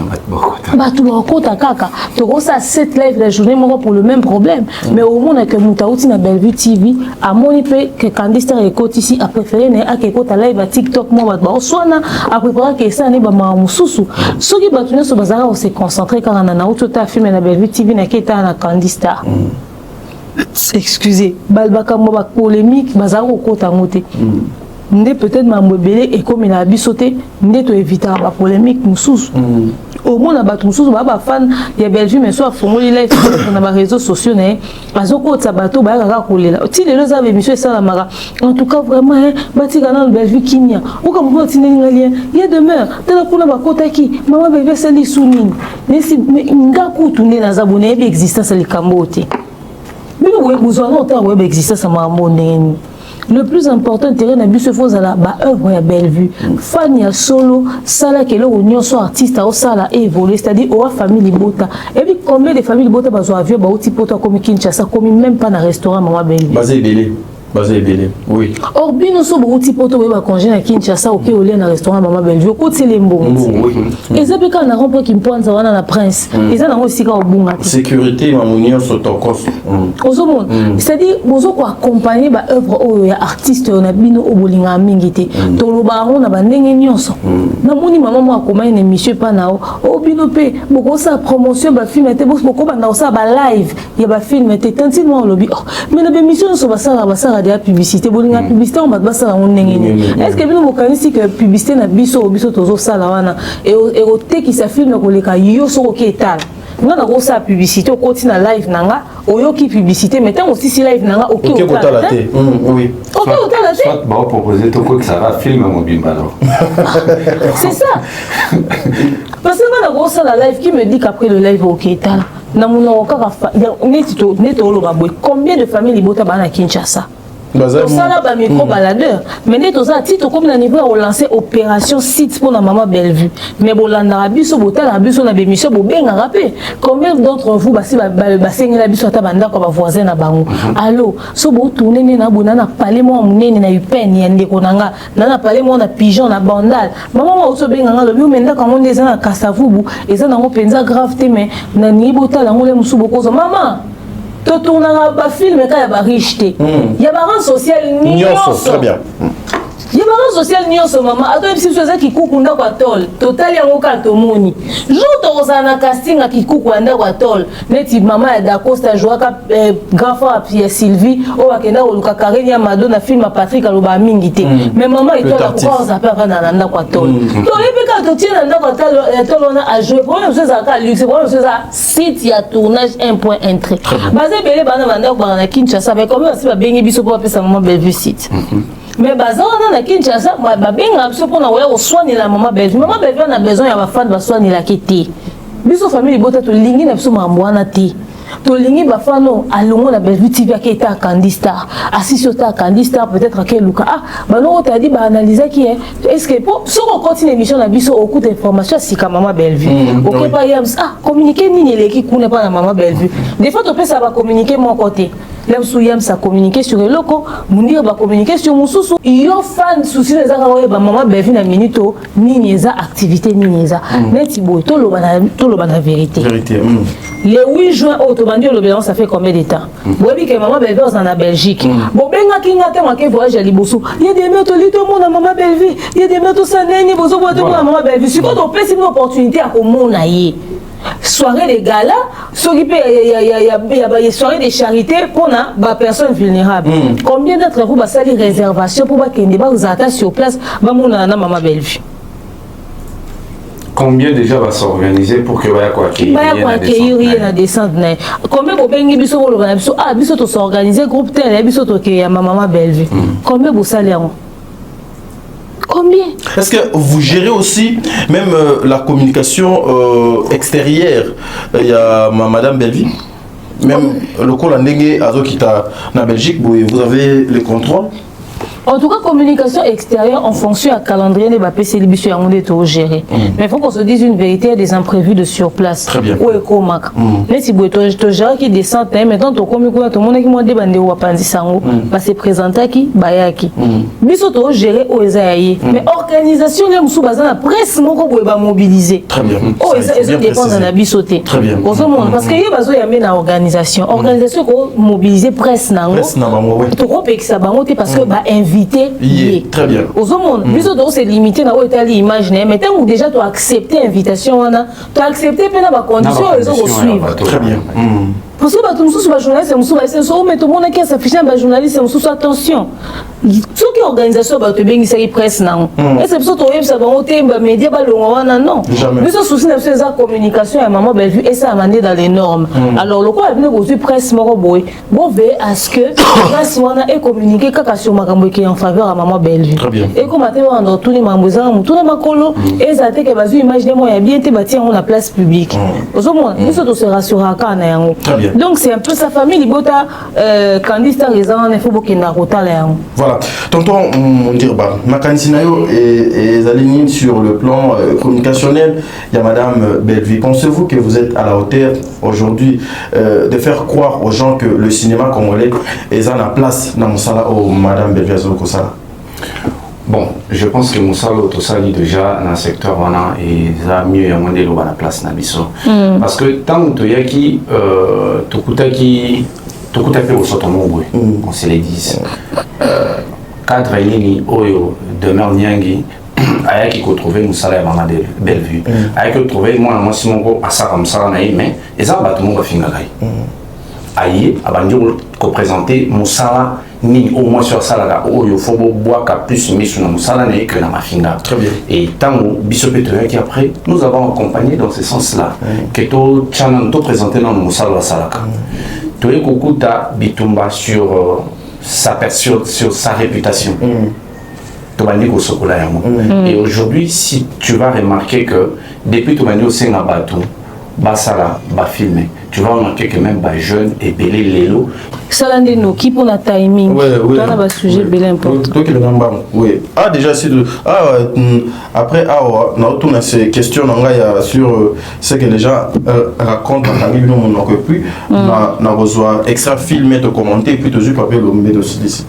batu bakota kaka to ko ça 7 live la journée moko pour le même problème mais au moins que mutauti na Bellevue TV a moni pe que Candistar écoute ici a préféré ne a que écoute live à TikTok mo ba oswana a préparer que ça ne ba mususu soki batu ne so bazara on se concentrer car na auto ta film na Bellevue TV na keta na Candistar excusez balbaka mo ba polémique bazara ko tangote ndé peut-être mambobelé et comme il a bisoté ndé to éviter ba polémique mususu au moins na batu mususu ba fan ya Bellevue mais soit fongoli live na ba réseaux sociaux né bazoko tsa bato ba kaka kolela ti lelo za be mission ça la mara en tout cas vraiment bati kana Bellevue kimia ou comme vous tineli ngalien il y a demeure tala kuna ba kotaki mama bebe sali sunini nesi ngaku tunde na zabone be existence le kambote mais vous besoin autant web existence à mambo ndeni. Le plus important terrain na biso faut la ba œuvre ya Bellevue fan ya solo sala que le union soit artiste au sala évoluer c'est-à-dire au famille Bota et puis combien de familles Bota bazo avion ba outi poto comme Kinshasa comme même pas na restaurant maman Bellevue basé belé oui or bino so ba outi poto ba congé na Kinshasa au au na restaurant maman Bellevue ko tsele mbongo et ça peut quand na rompo qui mponza wana na prince et ça na aussi ka obunga sécurité mamunio sotokos ozomon c'est-à-dire bozo ko accompagner ba œuvre o ya artiste na bino obolinga mingi te to lo ba on na ba ndenge nyonso na moni maman mo accompagner une émission pa na o bino pe boko sa promotion ba film te boko ba na sa ba live ya ba film te tantinement lobby mais na émission so ba sa de la publicité bolinga publicité on va ça on ndenge est-ce que bino bokanisi que publicité na biso tozo sala wana et au te qui s'affirme ko leka yo so ko ketal ngana ko sa publicité au continue na live nanga oyoki publicité mais tant aussi si live nanga OK OK kotala te oui OK kotala te soit ba proposer to ko que ça va film mobimba c'est ça parce que ngana ko sa la live qui me dit qu'après le live OK ketal na muno kaka neto lo babwe combien de familles Bota bana Kinshasa ça là ba micro baladeur mais neto ça titre comme na niveau on lancer opération site pour la maman Bellevue mais bolanda biso botala biso na bémission bo benga rapé combien d'entre vous basi ba sengela biso ata banda ko ba voisin na bango allo so bo tourner na bona na parler mo munene na upeni ya ndeko nanga na parler mo na pigeon na bandal maman mo so benga ngalo bi menda ka monde za na kasavubu eza na mo penza grave te mais na ni botala ngole musubo ko maman to tourna ba film ka ya ba riche te ya ba rang social nyonso très bien ya ba rang social nyonso maman ato epsi so za kikuku nda kwa tol total yango ka to moni joto ozana casting a kikuku anda kwa tol neti mama ya Dacosta joaka grand frère Pierre Sylvie o akenda oluka Karine ya Madonna film a Patrick aloba mingi te mais maman etola kwa za pa na nda kwa tol to epeka to tina nda kwa tol on a joué problème so za ka luxe problème so za site ya tournage 1 point entrée basé belé bana banda kwa na Kinshasa mais comment si ba bengi biso pour appeler ça maman Bellevue site mais bazana na Kinshasa ba benga biso pour na oya soigner la maman Bellevue a besoin ya ba fan ba soigner la kiti biso famille Bota to lingi na biso mamwana te to lingi ba fano alongo na Bellevue TV aketa Candistar assisio ta Candistar peut-être que Luka ba no ta dit ba analyser qui est-ce que pour si on continue l'émission na biso au coup d'information si ka maman Bellevue OK pas yams communiquer nini leki kuna pa na maman Bellevue des fois to peut ça va communiquer mon côté là sous yam ça communiquer sur le loco munir va communiquer sur mususu yo fan souci les akawa ba maman Bellevue na minute nini eza activité nini eza neti boy to lo bana vérité le 8 juin au Tobandi l'obéissance ça fait combien de temps bobi que maman Bellevue en Belgique bo benga kinga te moi que voyage à Liboso il y a des méthodes tout le monde à maman Bellevue il y a des méthodes ça neni bozo boto à maman Bellevue si quand on peut c'est une opportunité à comment naïe soirée de gala s'occuper il y a soirée de charité pour na ba personnes vulnérables combien d'entre vous ba sali réservation pour ba kende ba vous attacher sur place ba mona na maman Bellevue Combien déjà va s'organiser pour que vaya accueillir la descente? Combien vous avez biso to s'organiser groupe tel biso to ke ya maman Bellevue? Combien vous salez? Combien? Est-ce que vous gérez aussi même la communication extérieure? Il y a madame Bellevue, même le col en Nengue Azokita na Belgique, vous avez le contrôle? En tout cas, communication extérieure en fonction du calendrier des BAPC, c'est à gérer. Mais il faut qu'on se dise une vérité, il y a des imprévus de sur place. Très bien. Où est Comac? Mais si vous êtes géré qui descend, maintenant, tout le monde qui m'a demandé où apprendre sango, va se présenter qui, bayaki. Biso to gérer où est mais organisation, les moussou bazan la presse, mon ko va mobiliser. Très bien. Oh, ils dépendent de la bisoté. Très bien. Parce qu'il y a besoin de la organisation. Organisation ko mobiliser presse nango. Presse nango. Tout le monde peut que ça va monter parce que va inviter. Très bien. Aux hommes, c'est limité dans l'image, mais tant que déjà tu as accepté l'invitation, tu as accepté les conditions les autres suivre. Très bien. Parce que tout le monde journaliste, mais tout le monde qui s'affiche un journaliste, attention. Ce qui est organisation, tu bien qui presse non. Et c'est pour ça que tu as voté médias non. Mais ce souci c'est la communication à maman Bellevue et ça a amené dans les normes. Alors le quoi venu aux presse moroboy, bon veut à ce que presse est communiqué kaka sur makambo qui est en faveur à maman Bellevue. Et comme à dans tous les membres tous les makolo et ça te que vas imaginer moi il y a bien été bâti en la place publique. Aux hommes, nous sommes se rassurer quand yango. Donc c'est un peu sa famille libota candidat raison il faut beaucoup n'arrota là. Voilà. Tonton Ndirba, ma candidature est alignée sur le plan communicationnel. Il y a madame Bellevue. Pensez-vous que vous êtes à la hauteur aujourd'hui de faire croire aux gens que le cinéma congolais est à la place dans Moussala ou madame Bellevue Azokosala? Bon, je pense que Moussala Otosali déjà dans le secteur et ça mieux à monter la place Nabiso. Parce que tant que tu y a qui Tokutaki au Sotomo, on se les dit. Cadre Nini Oyo demeure Nyangi. Aya qui trouvé Moussala et Maman Bellevue. Aya qui trouvé moi Simongo à Saram Saranaï, mais et ça va tout le monde finir. Aïe, abandi ko présenter Moussala ni au moins sur ça où il faut boire plus mis sur Moussala que dans ma finga. Très bien. Et tant Bissopétoya qui après nous avons accompagné dans ce sens-là que to chananto présenté dans Moussala Salaka. To Kukuta Bitumba sur sa réputation. Et aujourd'hui, si tu vas remarquer que depuis que tu vas au Sénabatu, Basala, filmer, tu vas remarquer que même les jeunes et belé l'élo. Ça nous qui pour la timing. Oui. On a un sujet bien important. Oui. Ah déjà c'est de après on a tourné ces questions sur ce que les gens racontent dans la vie nous n'en peut plus. On a besoin extra filmer de commenter puis toujours papier le mettre aussi ici.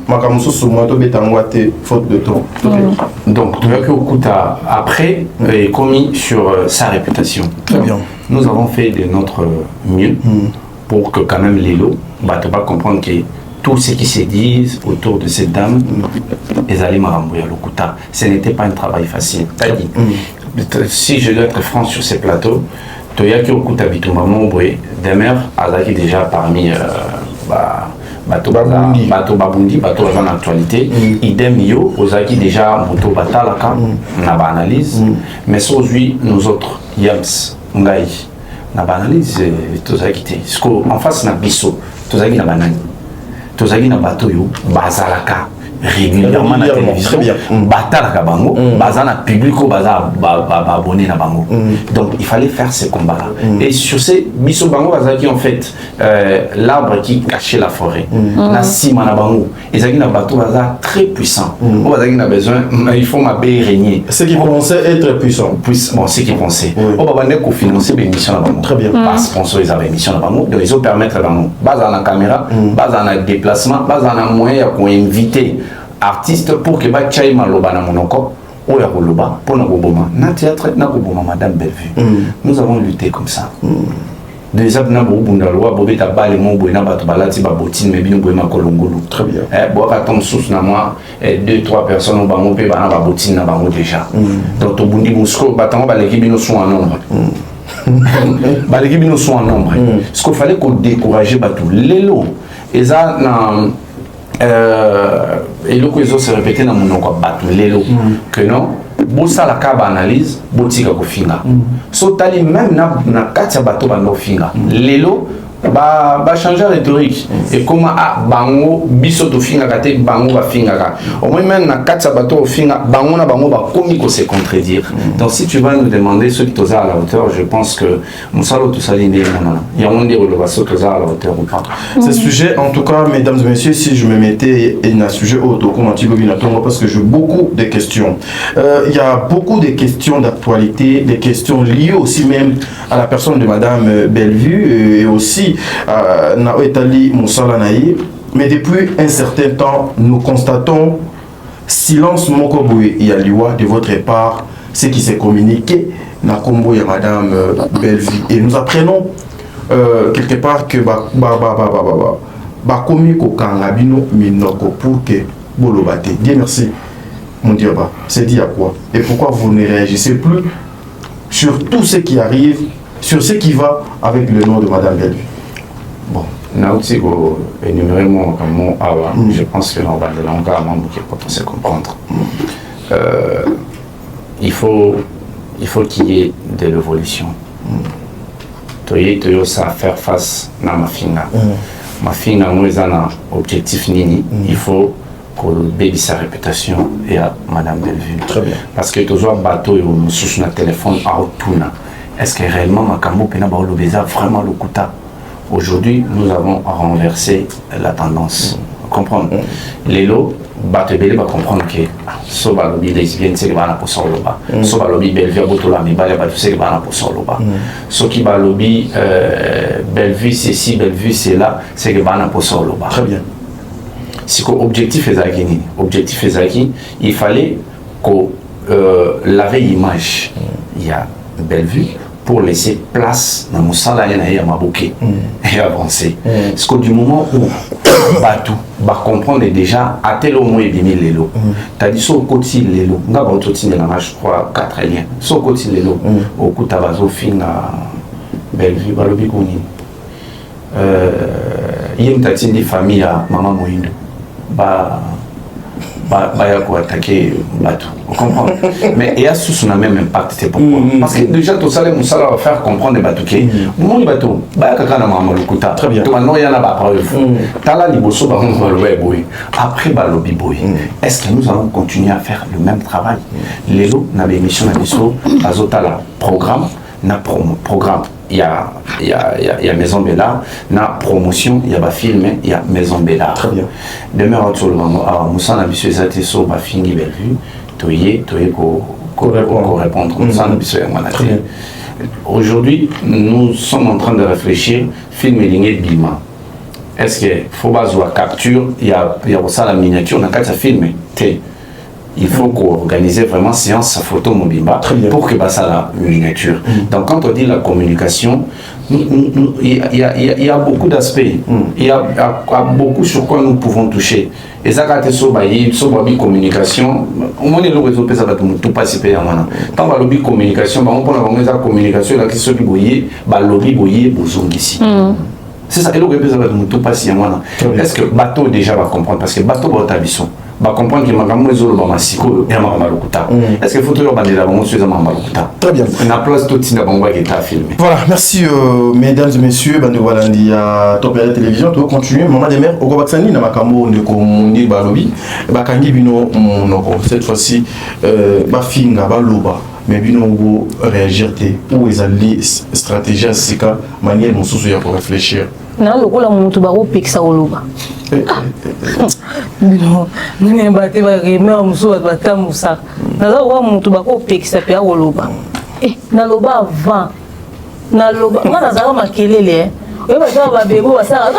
Ma camuso sur moi to betangoate faute de temps. Donc tu vois que Okuta après est commis sur sa réputation. Très bien. Nous avons fait de notre mieux pour que quand même les lots, tu vas comprendre que tout ce qui se dit autour de cette dame, les allaient m'arambouiller à l'Okuta. Ce n'était pas un travail facile. Si je dois être franc sur ces plateaux, Toyaki Okuta Bitumamo Boué, demeure Azaki déjà parmi bateau Babundi, bateau en actualité, idem yo, Ozaki déjà moto batalaka, on a analyse, mais aujourd'hui nous autres, Yams, Ngai, on a analyse, Tozaki te, en face na biso, Tozaki na banani, Tozaki na bateau yo, bazalaka. Régulièrement na télévision batalaka bango bazana public baza abonné na bango donc il fallait faire ce combat là et sur ces biso bango bazaki en fait l'arbre qui cachait la forêt na sima na bango ezaki na bateau baza très puissant on bazaki na besoin il faut m'abeille régner ceux qui pensaient être puissants bon ceux qui pensaient on va bande ko financer des missions na bango très bien pas sponsoriser des missions na bango donc ils ont permettre bango bazana caméra bazana déplacement bazana moyen pour inviter artiste pour que ba chai maloba na monoko o ya koloba pour na koboma na théâtre na koboma madame Bellevue nous avons lutté comme ça déjà na bobunda loi bobeta bale mo boina bato balati ba botine mais bino boima kolongolo très bien bo ka tom sous na moi 2-3 personnes au bango pe bana ba botine na bango déjà donc to bundi musko batango baleki bino sont en nombre baleki bino sont en nombre ce qu'il fallait qu'on décourager bato lelo eza na et le se répétait dans mon nom que non bosa la kaba analyse botika ko finga so tali même na katia bato bando finga lelo ba changer rhétorique et comment bango biso to finga kate bango ba finga ka au moins même na katia bato finga bango na bango ba komi ko se contredire. Donc si tu vas nous demander ce qui toza à la hauteur, je pense que musalo to saline nana ya on dire le baso toza à la hauteur ou pas. Ce sujet en tout cas mesdames et messieurs, si je me mettais un sujet auto comme parce que j'ai beaucoup de questions. Il y a beaucoup de questions d'actualité, des questions liées aussi même à la personne de madame Bellevue et aussi na etali musala naïe, mais depuis un certain temps nous constatons silence mokoboui yaliwa de votre part, ce qui s'est communiqué na kombo ya madame Bellevue et nous apprenons quelque part que ba komi ko kanga bino minoko pour que bolobate. Bien merci mon Dieu, c'est dit à quoi et pourquoi vous ne réagissez plus sur tout ce qui arrive, sur ce qui va avec le nom de madame Bellevue? Bon, Nauti go énumérer mon awa, je pense que l'on va de l'encore pour se comprendre. Il faut qu'il y ait de l'évolution. Tu ça faire face à ma fille. Ma fille a un objectif nini. Il faut qu'on baisse sa réputation et à madame Bellevue. Très bien. Parce que tu as un bateau et un sous un téléphone à Otuna. Est-ce que réellement ma cambo pena ba lobeza vraiment le kuta? Aujourd'hui, nous avons renversé la tendance. Comprendre. Les lots, Batebele va comprendre que Soba lobby lesbienne, c'est que va pour son loba. Soba lobby Bellevue, Botola, mais Balia, c'est que va pour son loba. Ce qui va lobby Bellevue, c'est ci, Bellevue, c'est là, c'est que va pour son loba. Très bien. Si l'objectif est acquis, il fallait qu'on lave l'image. Il y a Bellevue pour laisser place dans mon salaire et avancer. Parce que du moment où Batou va comprendre déjà à tel au moins et bien les lots. Tu as dit sur le côté les lots. Nous avons tout je crois 4 liens. Sur le côté les lots. Au coup tu vas au fin à Bellevue, Balobi Kouni. Il y a une tatine de famille à Maman Moïndo. Il y a attaquer Batou. Vous comprenez? Mais il y a sous le même impact. C'est pourquoi. Parce que déjà, tout ça, ça va faire comprendre les Batou. Mon bateau, très bien. Maintenant, il y en a pas preuve. Après, est-ce que nous allons continuer à faire le même travail? Les lots, on a des missions à l'ISO, à programme, programme. Il y a Maison Bella, na promotion, il y a film, il y a Maison Bella. Très bien. Demain, on va Moussa n'a bisu ezati so ba fingi Bellevue, toye ko répondre. Moussa n'a bisu manati. Aujourd'hui, nous sommes en train de réfléchir film ligné Bima. Est-ce que faut pas jouer capture, il y a ça la miniature, on a qu'à filmer. Il faut qu'on organise vraiment séance photo Mobimba pour que ça la miniature. Donc quand on dit la communication, il y a beaucoup d'aspects. Il y a beaucoup sur quoi nous pouvons toucher. Et ça quand sur la communication, au moins le réseau peut ça va tout participer à moi. Tant que lobby communication, on peut avoir une communication là qui se boyer, lobby boyer bozong ici. C'est ça, et le réseau va tout passer à moi. Est-ce que bateau déjà va comprendre parce que bateau va tabisson. Va comprendre que ma maison est massiko et ma malukuta. Est-ce que faut toujours bander la maison ma malukuta? Très bien. On a place tout de bangwa qui est filmé. Voilà, merci mesdames et messieurs, bande Walandi à Top Télévision, tu continuer maman des mères au Gobaksani na makambo de komundi balobi, bakangi bino monoko cette fois-ci bafinga baloba. Mais bien on va réagir ou les alliés stratégie c'est quoi manière mon souci pour réfléchir. Non, le rôle mon tubaro pixa oloba. Non, nous baté ba remer muso ba tamusa. Na za wa mon tubako pixa pe oloba. Na loba avant. Na loba, na za makelele. Oui, ba za ba bebo ba sa.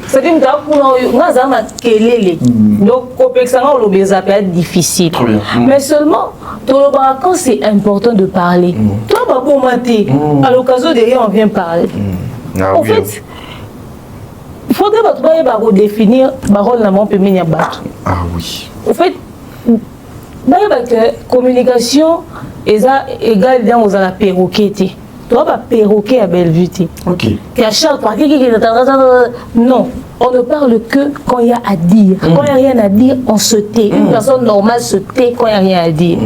C'est une table pour nous, makelele. Donc, complexe, ça peut être difficile. Mais seulement, quand c'est important de parler, toi, pour mater, à l'occasion de rien, on vient parler. En fait, il faudrait redéfinir le rôle de la Ah oui. En fait, la communication est égale dans la perroquet. Tu vas pas perroquet à Bellevue. Ok. Et à chaque fois, non. On ne parle que quand il y a à dire. Quand il n'y a rien à dire, on se tait. Une personne normale se tait quand il n'y a rien à dire.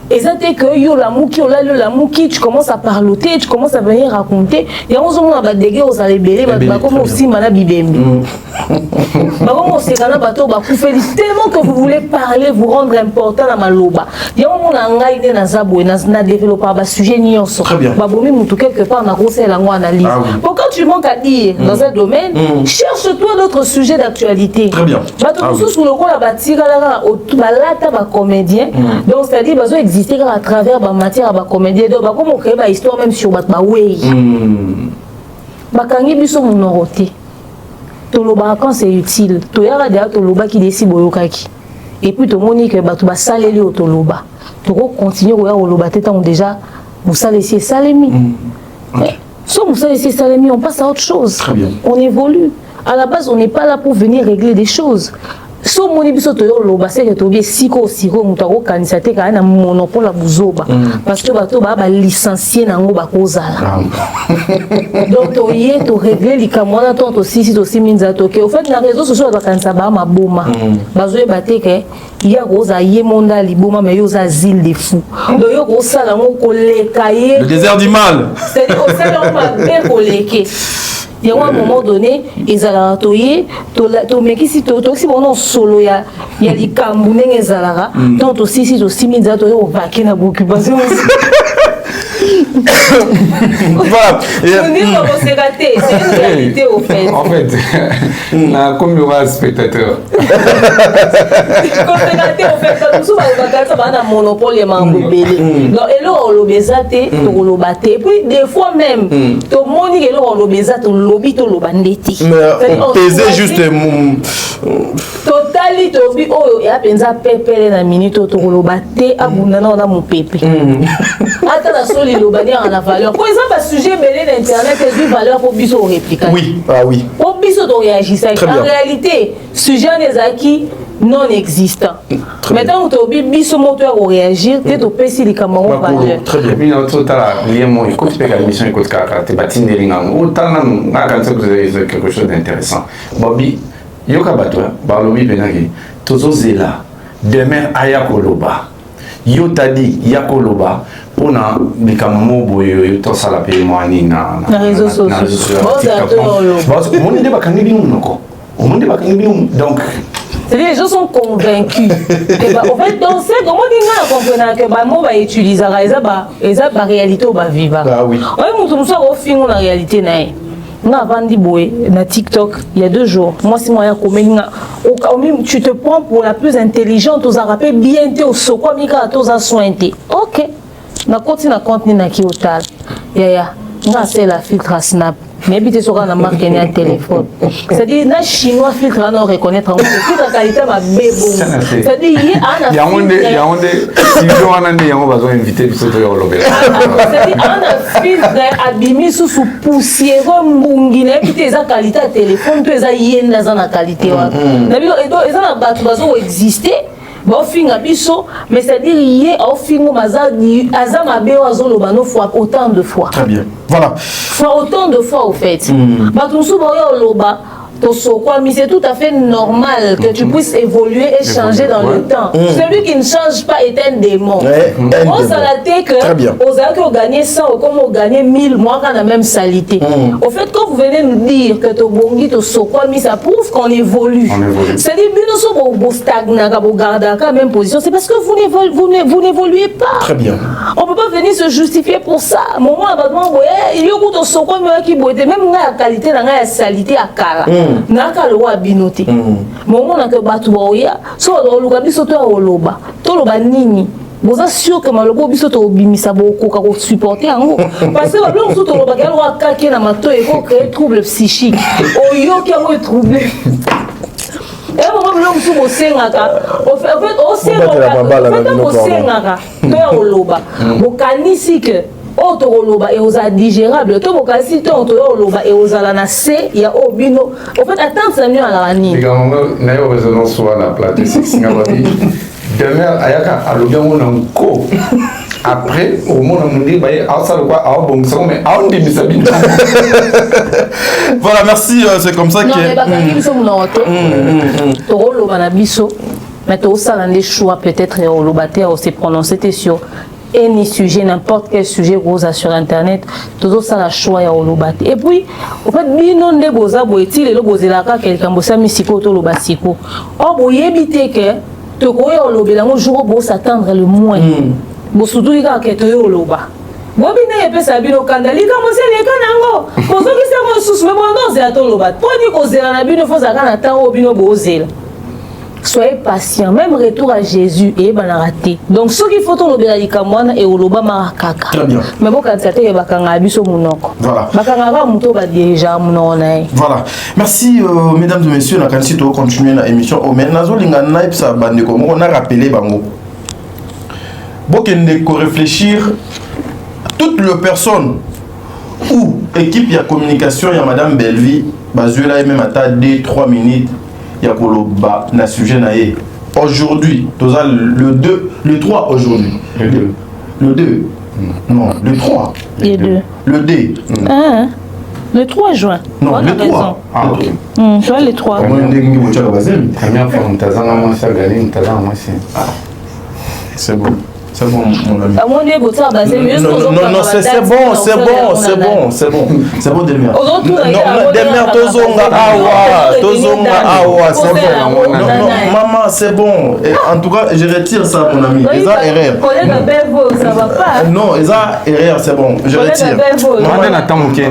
Et ça fait que yo la mouki, tu commences à parloter, tu commences à venir raconter. Et on se met à déguer aux alébélés, comme aussi mana bibembi. Comme on s'est gagné bateau, tellement que vous voulez parler, vous rendre important à maloba. Il y a un moment où on a été dans Zabou et n'a développé un sujet ni en sort. Baboumi moutou quelque part n'a grossé la analyse. Pour quand tu manques à dire dans un domaine, cherche-toi d'autres sujets d'actualité. Très bien. Bateau sous le rôle à bâtir la comédien. Donc c'est-à-dire besoin exister à travers la matière à comédien. Donc comme on crée une histoire même sur Batbaoué. Bakangi biso monoroté. Toloba quand c'est utile. Toyara déjà Toloba qui décide boyokaki. Et puis to moni que batu ba saleli au Toloba. To continuer au Toloba tétan déjà vous salez salemi. Si vous salez salemi, on passe à autre chose. On évolue. À la base, on n'est pas là pour venir régler des choses. Si on a besoin de c'est que tu as siko mutaro kanisate ka na monopole la buzoba parce que bato ba licencié na ngo ba kozala. Donc tu y to régler les camona ton aussi minza toke. Au fait na réseaux sociaux ba kanisa ba maboma. Bazo baté que il y a rosa yemonda liboma mais yo za zile de fou. Donc yo ko sala ngo ko lekaye. Le désert du mal. C'est au sala on va bien ko leke. Il y a un moment donné, ils allaient atoyer, si on solo, il y a des cambounés, ils allaient, donc aussi, si aussi, ils allaient au vaquer na beaucoup. Voilà. C'est une réalité au fait. En fait, comme il y aura un spectateur. Spectateur, au fait, tout ça, on va monopole, il y a un bébé. Donc, et là, on l'obésate, on l'obate. Et puis, des fois même, tout le monde dit que on l'obésate, on l'obit, on l'obandeti. Mais on pesait juste. Totali, tobi, oh, il y a pensa pépé dans la minute, on l'obate, abondamment, on a mon pépé. Attends, la soli, l'obate en la valeur. Par exemple, le sujet mêlé d'Internet est une valeur pour biso répliquer. Oui, ah oui. Pour biso de réagir. En réalité, sujet des acquis non existant. Maintenant, tu as biso moteur au réagir, tu as pessi les camarades valeur. Très bien. Mais notre lien, moi, écoute, la mission, écoute, tu bâtis des lignes. Autant, vous avez quelque chose d'intéressant. Bobby, yoka batwa, balobi benagi, tozo zela, demain ayakoloba. Yo tadi yakoloba. On a des camots boyo to sala pe moani na réseaux sociaux. Mon idée ba kangi binou noko. Mon idée ba kangi binou donc les gens sont convaincus. En fait, dans ce comment on comprend que ba mo ba utiliser la réalité ou ba vivre. Ah oui. Ouais, mon ça au fin la réalité na. Na vandi boy na TikTok il y a 2 jours. Moi si moi tu te prends pour la plus intelligente, aux rappelé bien te au soko mika to za sointé. OK. Na continue na contenu na ki otal. Ya na c'est la filtre à snap. Mais bité sur na marque ni un téléphone. C'est-à-dire na chinois filtre na reconnaître en filtre la qualité ma bebo. C'est-à-dire il y a si on a né on va inviter biso to lobela. C'est-à-dire on a filtre abimi sous poussière mbungile bité za qualité téléphone to za yenda za na qualité wa. Na bino et ça na batu bazo exister. Bon, mais c'est-à-dire qu'il y a autant de fois. Très bien. Voilà. Autant de fois, au fait. Mais c'est tout à fait normal que tu puisses évoluer et changer dans le temps. Celui qui ne change pas est un démon. On s'en a dit que aux gens qui ont gagné 100 ou comme ont gagné 1000 mois quand on a même salité. Au fait, quand vous venez nous dire que ton bongi, ton sokwa, ça prouve qu'on évolue. C'est-à-dire que vous stagnez, vous gardez la même position. C'est parce que vous n'évoluez pas. Très bien. On ne peut pas venir se justifier pour ça. Moment, il y a un sokwa qui boite, même la qualité, la salité à kala. Naka lo wa binote momo na ke batu ba oya so lo luka biso to oloba to loba nini boza sûr que maloko biso to bimisa boko ka ko supporter yango parce que ba so to loba ka lo ka ke na mato e ko créer trouble psychique oyo ki yango trouble et moment lo so bo sengaka au fait o sengaka to oloba bo kanisi que autre loba et aux digérable to bokasi to loba et aux alanase ya obino au fait attends ça mieux à la rani les gars na yo résonance sur la plate c'est singababi demain ayaka alobia mon ko après au monde on dit bah ça le quoi ah bon ça mais ah on dit ça bien. Voilà, merci, c'est comme ça que. Non, mais bakaki biso mon auto. Toro lo banabiso. Mais tout ça dans les choix peut-être au lobaté on s'est prononcé sur any sujet, n'importe quel sujet rosa sur internet, tout ça la choix ya lobaté. Et puis au fait bino nde boza boeti le bozela ka quelqu'un bosa misiko to lobasiko. Oh boyebite que te koya au lobela mo jour bo s'attendre le moins. Bo surtout ka ke to yo loba. Bobine epesa bino kandali kamo se le kanango. Pozo ki se mo susu me bondo ze ato lobat. Poni ko zela na bino fo za kana tango bino bozela. Soyez patient, même retour à Jésus et banarate. Donc ce qu'il faut tout le bélikamwana et oloba marakaka. Très bien. Mais bon quand c'était bakanga biso munoko. Voilà. Bakanga muto ba déjà munona. Voilà. Merci mesdames et messieurs, na kanisi to continuer na émission. O mais nazo linga naip sa bande ko on a rappelé bango. Bokende ko réfléchir toutes les personnes ou équipe ya communication ya madame Belvi bazuela même ata 2-3 minutes. Il y a un sujet naé. Aujourd'hui, le 2, le 3 aujourd'hui. Le 2. Non, le 3. Le 2. Le 2. Le 3 juin. Non, le 3. Ah, ok. Je vois le 3. C'est bon. C'est bon, mon ami. Non, non, c'est bon, c'est bon, c'est bon, c'est bon. C'est bon, Delmia. Non, Delmia, Tozonga, Awa, c'est bon. Non, maman, c'est bon. En tout cas, je retire ça, mon ami. Ils ont erreur. Ça va pas. Non, ils ont erreur, c'est bon. Je retire. Maman, attends, c'est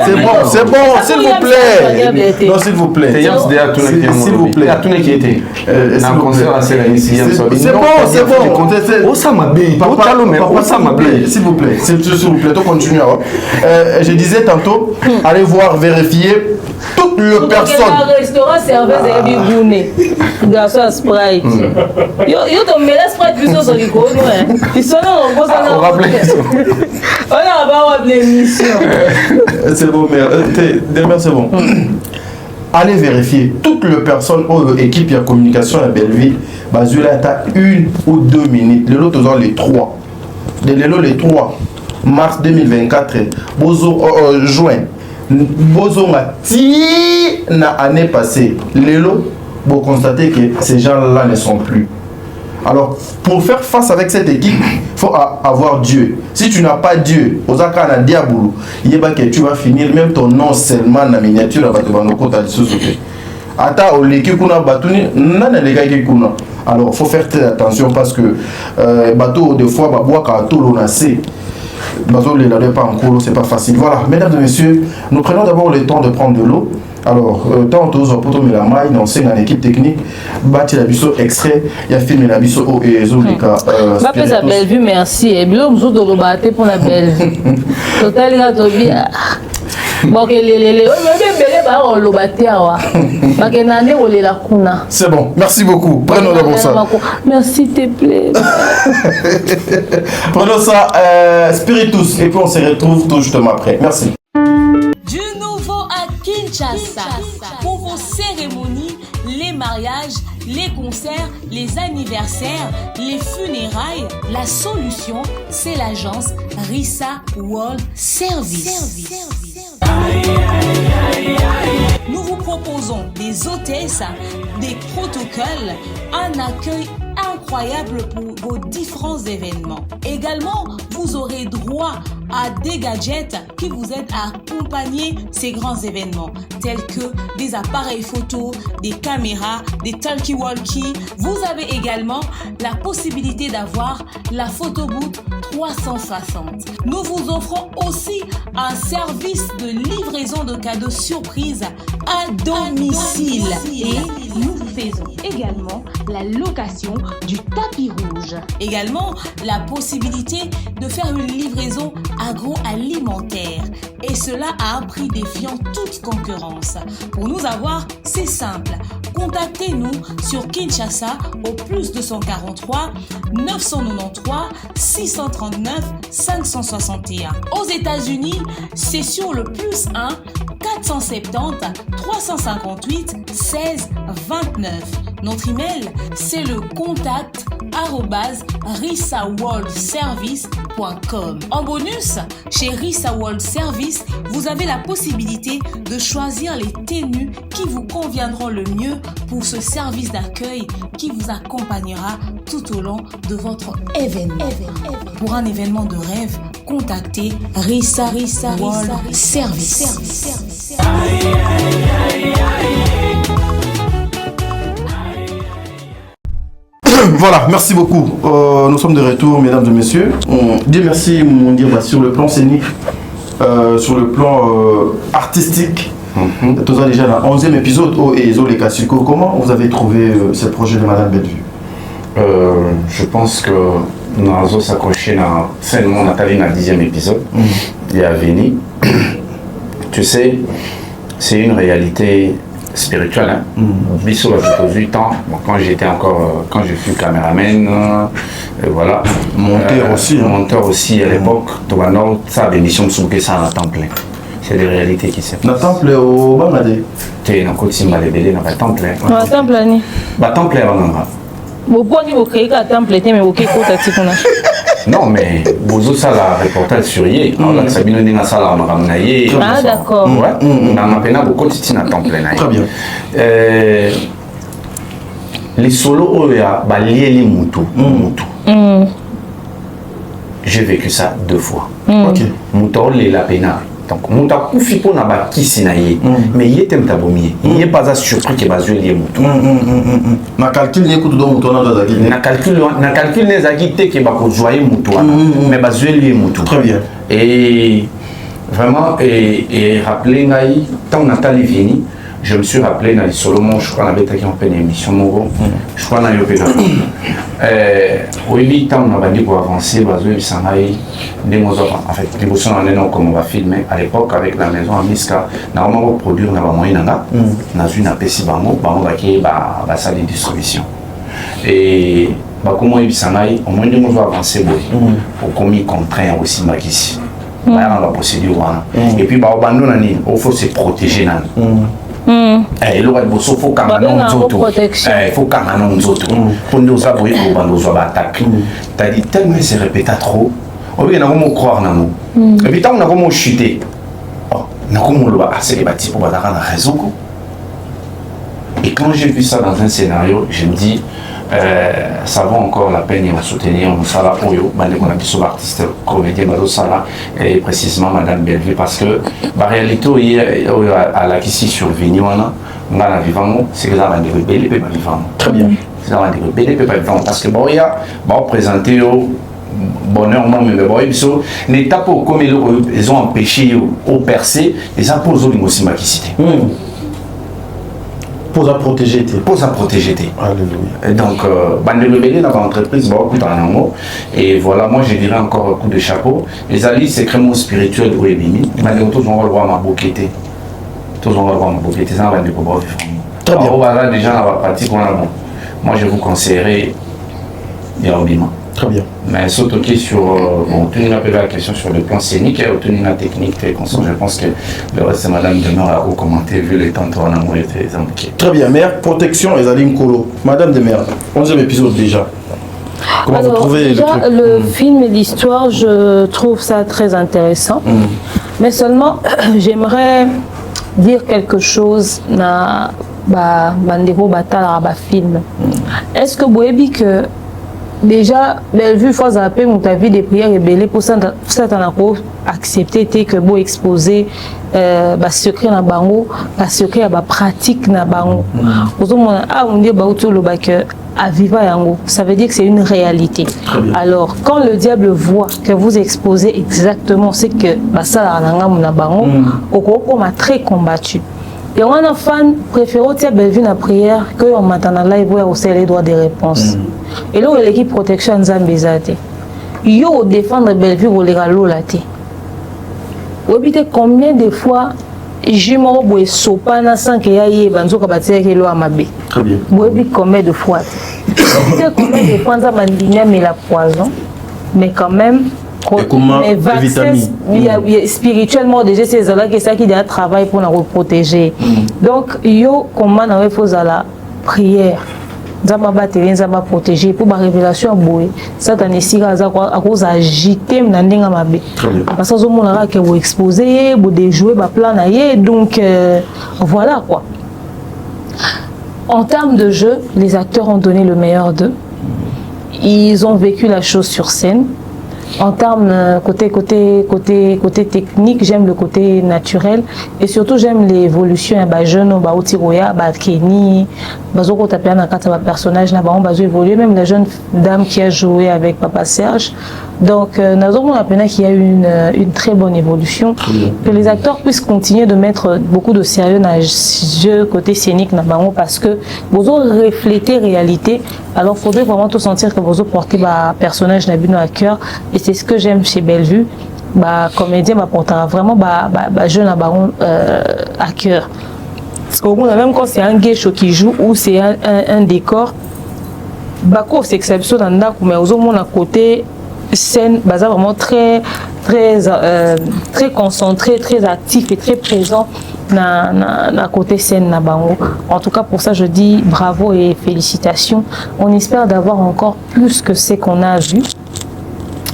bon, c'est bon, s'il vous plaît. Non, s'il vous plaît. S'il vous plaît. C'est bon, c'est bon. S'il vous plaît, s'il vous plaît, continue. Je disais tantôt, allez voir, vérifier toutes les personnes. Restaurant serveuse et du goûter. Garçon à Sprite. Yo ton mets la Sprite plus sur les côtes, ouais. Ils sont là, on pose on rappelle. On a pas l'émission. C'est bon, mais demain c'est bon. Allez vérifier toutes les personnes ou équipe de communication à Belleville. Bazula a 1 ou 2 minutes. Le lot ont les 3. Les 3 mars 2024. Bozo juin. Bozo a ti na année passée. Les lots, vous constatez que ces gens-là ne sont plus. Alors, pour faire face avec cette équipe, il faut avoir Dieu. Si tu n'as pas Dieu, Osaka na diabolo, il y a que tu vas finir même ton nom seulement na miniature à Batobanoko ta dissocié. Ata oleki kuna batuni nana les gars qui kuna. Alors, il faut faire très attention parce que bateau des fois baboua ka tolo na se. Bateau les ladé pas en cours, c'est pas facile. Voilà, mesdames et messieurs, nous prenons d'abord le temps de prendre de l'eau. Alors, tant que nous avons mis la maille, on sait dans l'équipe technique, bâti la biseau extrait, il y a filmé la biseau au et les autres cas. Ma pèse la belle vue, merci. Et bien, nous autres, on va pour la belle vue. Total, il a tout bien. Bon, c'est bon, merci beaucoup. Prenons d'abord ça. Merci, te plaît. Prenons ça, Spiritus, et puis on se retrouve tout justement après. Merci. Du nouveau à Kinshasa, pour vos cérémonies, les mariages, les concerts, les anniversaires, les funérailles, la solution, c'est l'agence Rissa World Service. Nous vous proposons des hôtesses, des protocoles, un accueil incroyable pour vos différents événements. Également, vous aurez droit à des gadgets qui vous aident à accompagner ces grands événements, tels que des appareils photo, des caméras, des talkie-walkie. Vous avez également la possibilité d'avoir la photo booth 360. Nous vous offrons aussi un service de livraison de cadeaux surprises à domicile. Et nous faisons également la location du tapis rouge. Également, la possibilité de faire une livraison agroalimentaire. Et cela à un prix défiant toute concurrence. Pour nous avoir, c'est simple. Contactez-nous sur Kinshasa au plus 243 993 639 561. Aux États-Unis, c'est sur le plus 1 470 358 16 29. Notre email, c'est le contact@risaworldservice.com. En bonus, chez Risa World Service, vous avez la possibilité de choisir les tenues qui vous conviendront le mieux pour ce service d'accueil qui vous accompagnera tout au long de votre événement. Pour un événement de rêve, contactez Risa World Service. Voilà, merci beaucoup. Nous sommes de retour, mesdames et messieurs. Dieu merci, mon Dieu, sur le plan scénique, sur le plan artistique. Tout ça déjà dans le 11e épisode et Zo les Kasuko. Comment vous avez trouvé ce projet de Madame Bellevue? Je pense que nous avons s'accroché dans seulement Nathalie dans le 10e épisode. Il y a Veni. Tu sais, c'est une réalité spirituelle. Bissot a 8 ans, quand j'étais encore, quand je fus caméraman, voilà. Monteur aussi. Monteur aussi à l'époque. Ça a bénéficié de souquer ça à temps plein. C'est des réalités qui se passent. Dans le temple au Bangladesh. Tu es dans le côté de Malébélé, dans le temple. Dans le temple, Annie. Dans le temple, pourquoi vous créez un temple, mais vous créez quoi? Non, mais vous ça la reportage sur hier. Alors là, Sabine Nina Sala m'a ramené. Ah, d'accord. Ouais. On a peine beaucoup de titres dans temple. Très bien. Les solos, il y a lié les moutons. J'ai vécu ça 2 fois. Ok. Mouton, les la peine. Donc, mouton, koufi pour n'a pas qui s'inaye. Mais il est un tabomier. Il n'est pas surpris qu'il va jouer les moutons. Na calcul les coups de mouton dans la guille. Na calcul les agités qui va jouer mouton. Mais va jouer les moutons. Très bien. Et vraiment, et rappeler Naï, tant Nathalie Vieni, je me suis rappelé dans les Solomon, je crois qu'on avait été en peine émission Moro, je crois qu'on a eu pédale. Oui, tant on a dit pour avancer, en fait, les boissons en énorme comme on va filmer à l'époque avec la maison à Miska, normalement on produire on a moyen dans une APC bango qui est la salle de distribution. Et comment il s'anaï, au moins de nous avancer pour qu'on y contraint aussi ici. Dans la procédure. Et puis il faut se protéger. Il faut quand même il faut quand même nous autres pour nous avouer qu'on nous attaque. T'as dit tellement c'est répété trop. On va nous croire dans nous. Et puis tant on a comment chuter. On a comment le c'est les bâtis pour avoir raison. Et quand j'ai vu ça dans un scénario, je me dis ça vaut encore la peine de soutenir mon salaire pour eux, on a dit sur l'artiste comédien et précisément Madame Bellevue parce que la réalité à la qui sur Veni on a vivant c'est que ça va des rebelles et pas vivant. Très bien. Ça va des rebelles et pas vivant parce que bon il y a présenter au bonheur moi mais bon l'étape comme ils ont empêché au percer les imposent aux aussi maquicité. Pour à protéger. Alléluia. Donc, Bande Rebelle dans l'entreprise, beaucoup d'animaux. Et voilà, moi je dirais encore un coup de chapeau. Les alliés, c'est vraiment spirituel ou ébimi. Malgré tout, on va le voir ma bouquette. Ça va être pour très bien. Voilà, déjà dans la pratique, moi je vous conseillerais Yarobima. Très bien. Mais surtout sur tenir un peu la question sur le plan scénique et tenir la technique très constant, je pense que le reste de Madame Demer a commenté vu les temps de amour et les impliqués. Très bien, mère, protection et Zalim Kolo. Madame Demer, 11e épisode déjà. Comment vous trouvez déjà, le film et l'histoire, je trouve ça très intéressant. Mais seulement, j'aimerais dire quelque chose na bandeko batala ba film. Est-ce que vous avez que déjà, Bellevue, faut appeler mon avis des prières rebelles pour ça, accepter que vous exposer secret na bango, secret à pratique na bango. On dit que à vivre yango, ça veut dire que c'est une réalité. Alors, quand le diable voit que vous exposez exactement ce que ça na bango, on a très combattu. Et on a fan préféré Bellevue na prière que on m'attend en live où c'est les droits des réponses. Et là l'équipe protection Nzambezate. Yo défendre Bellevue pour les galolate. Vous habitez combien de fois jumeau boy sopana sans que yaye banzo kabatia ke lo amabe. Très bien. Vous habitez combien de fois? Combien de fois ça bandinia mais la poison. Mais quand même Mais vaccin, spirituellement, déjà, c'est ça qui doit travailler pour nous protéger. Donc, yo, comment on fait la prière? Zama bateli zama protéger pour ma révélation boy Satan esika za à cause agiter na ndenga mabe parce que zo monara que vous exposer vous déjouer ba plan na ye donc voilà quoi. En termes de jeu, les acteurs ont donné le meilleur d'eux. Ils ont vécu la chose sur scène. En termes côté technique, j'aime le côté naturel et surtout j'aime l'évolution à jeune ba otiroya ba Kenny bazoko tapé na kata ba personnage na ba on bazo évoluer même la jeune dame qui a joué avec Papa Serge. Donc nazomona appena qu'il y a eu une très bonne évolution, que les acteurs puissent continuer de mettre beaucoup de sérieux dans le jeu côté scénique na bango parce que vous refléter réalité. Alors faudrait vraiment tout sentir que vous portez ba personnage na bino à cœur et c'est ce que j'aime chez Bellevue. Bah comédien m'apportera vraiment jeune à baron à cœur. Parce qu'au moins même quand c'est un gay show qui joue ou c'est un décor, bah quoi c'est exception dans le mais aux autres à côté scène bah vraiment très concentré, très actif et très présent na côté scène na bango. En tout cas pour ça je dis bravo et félicitations. On espère d'avoir encore plus que ce qu'on a vu.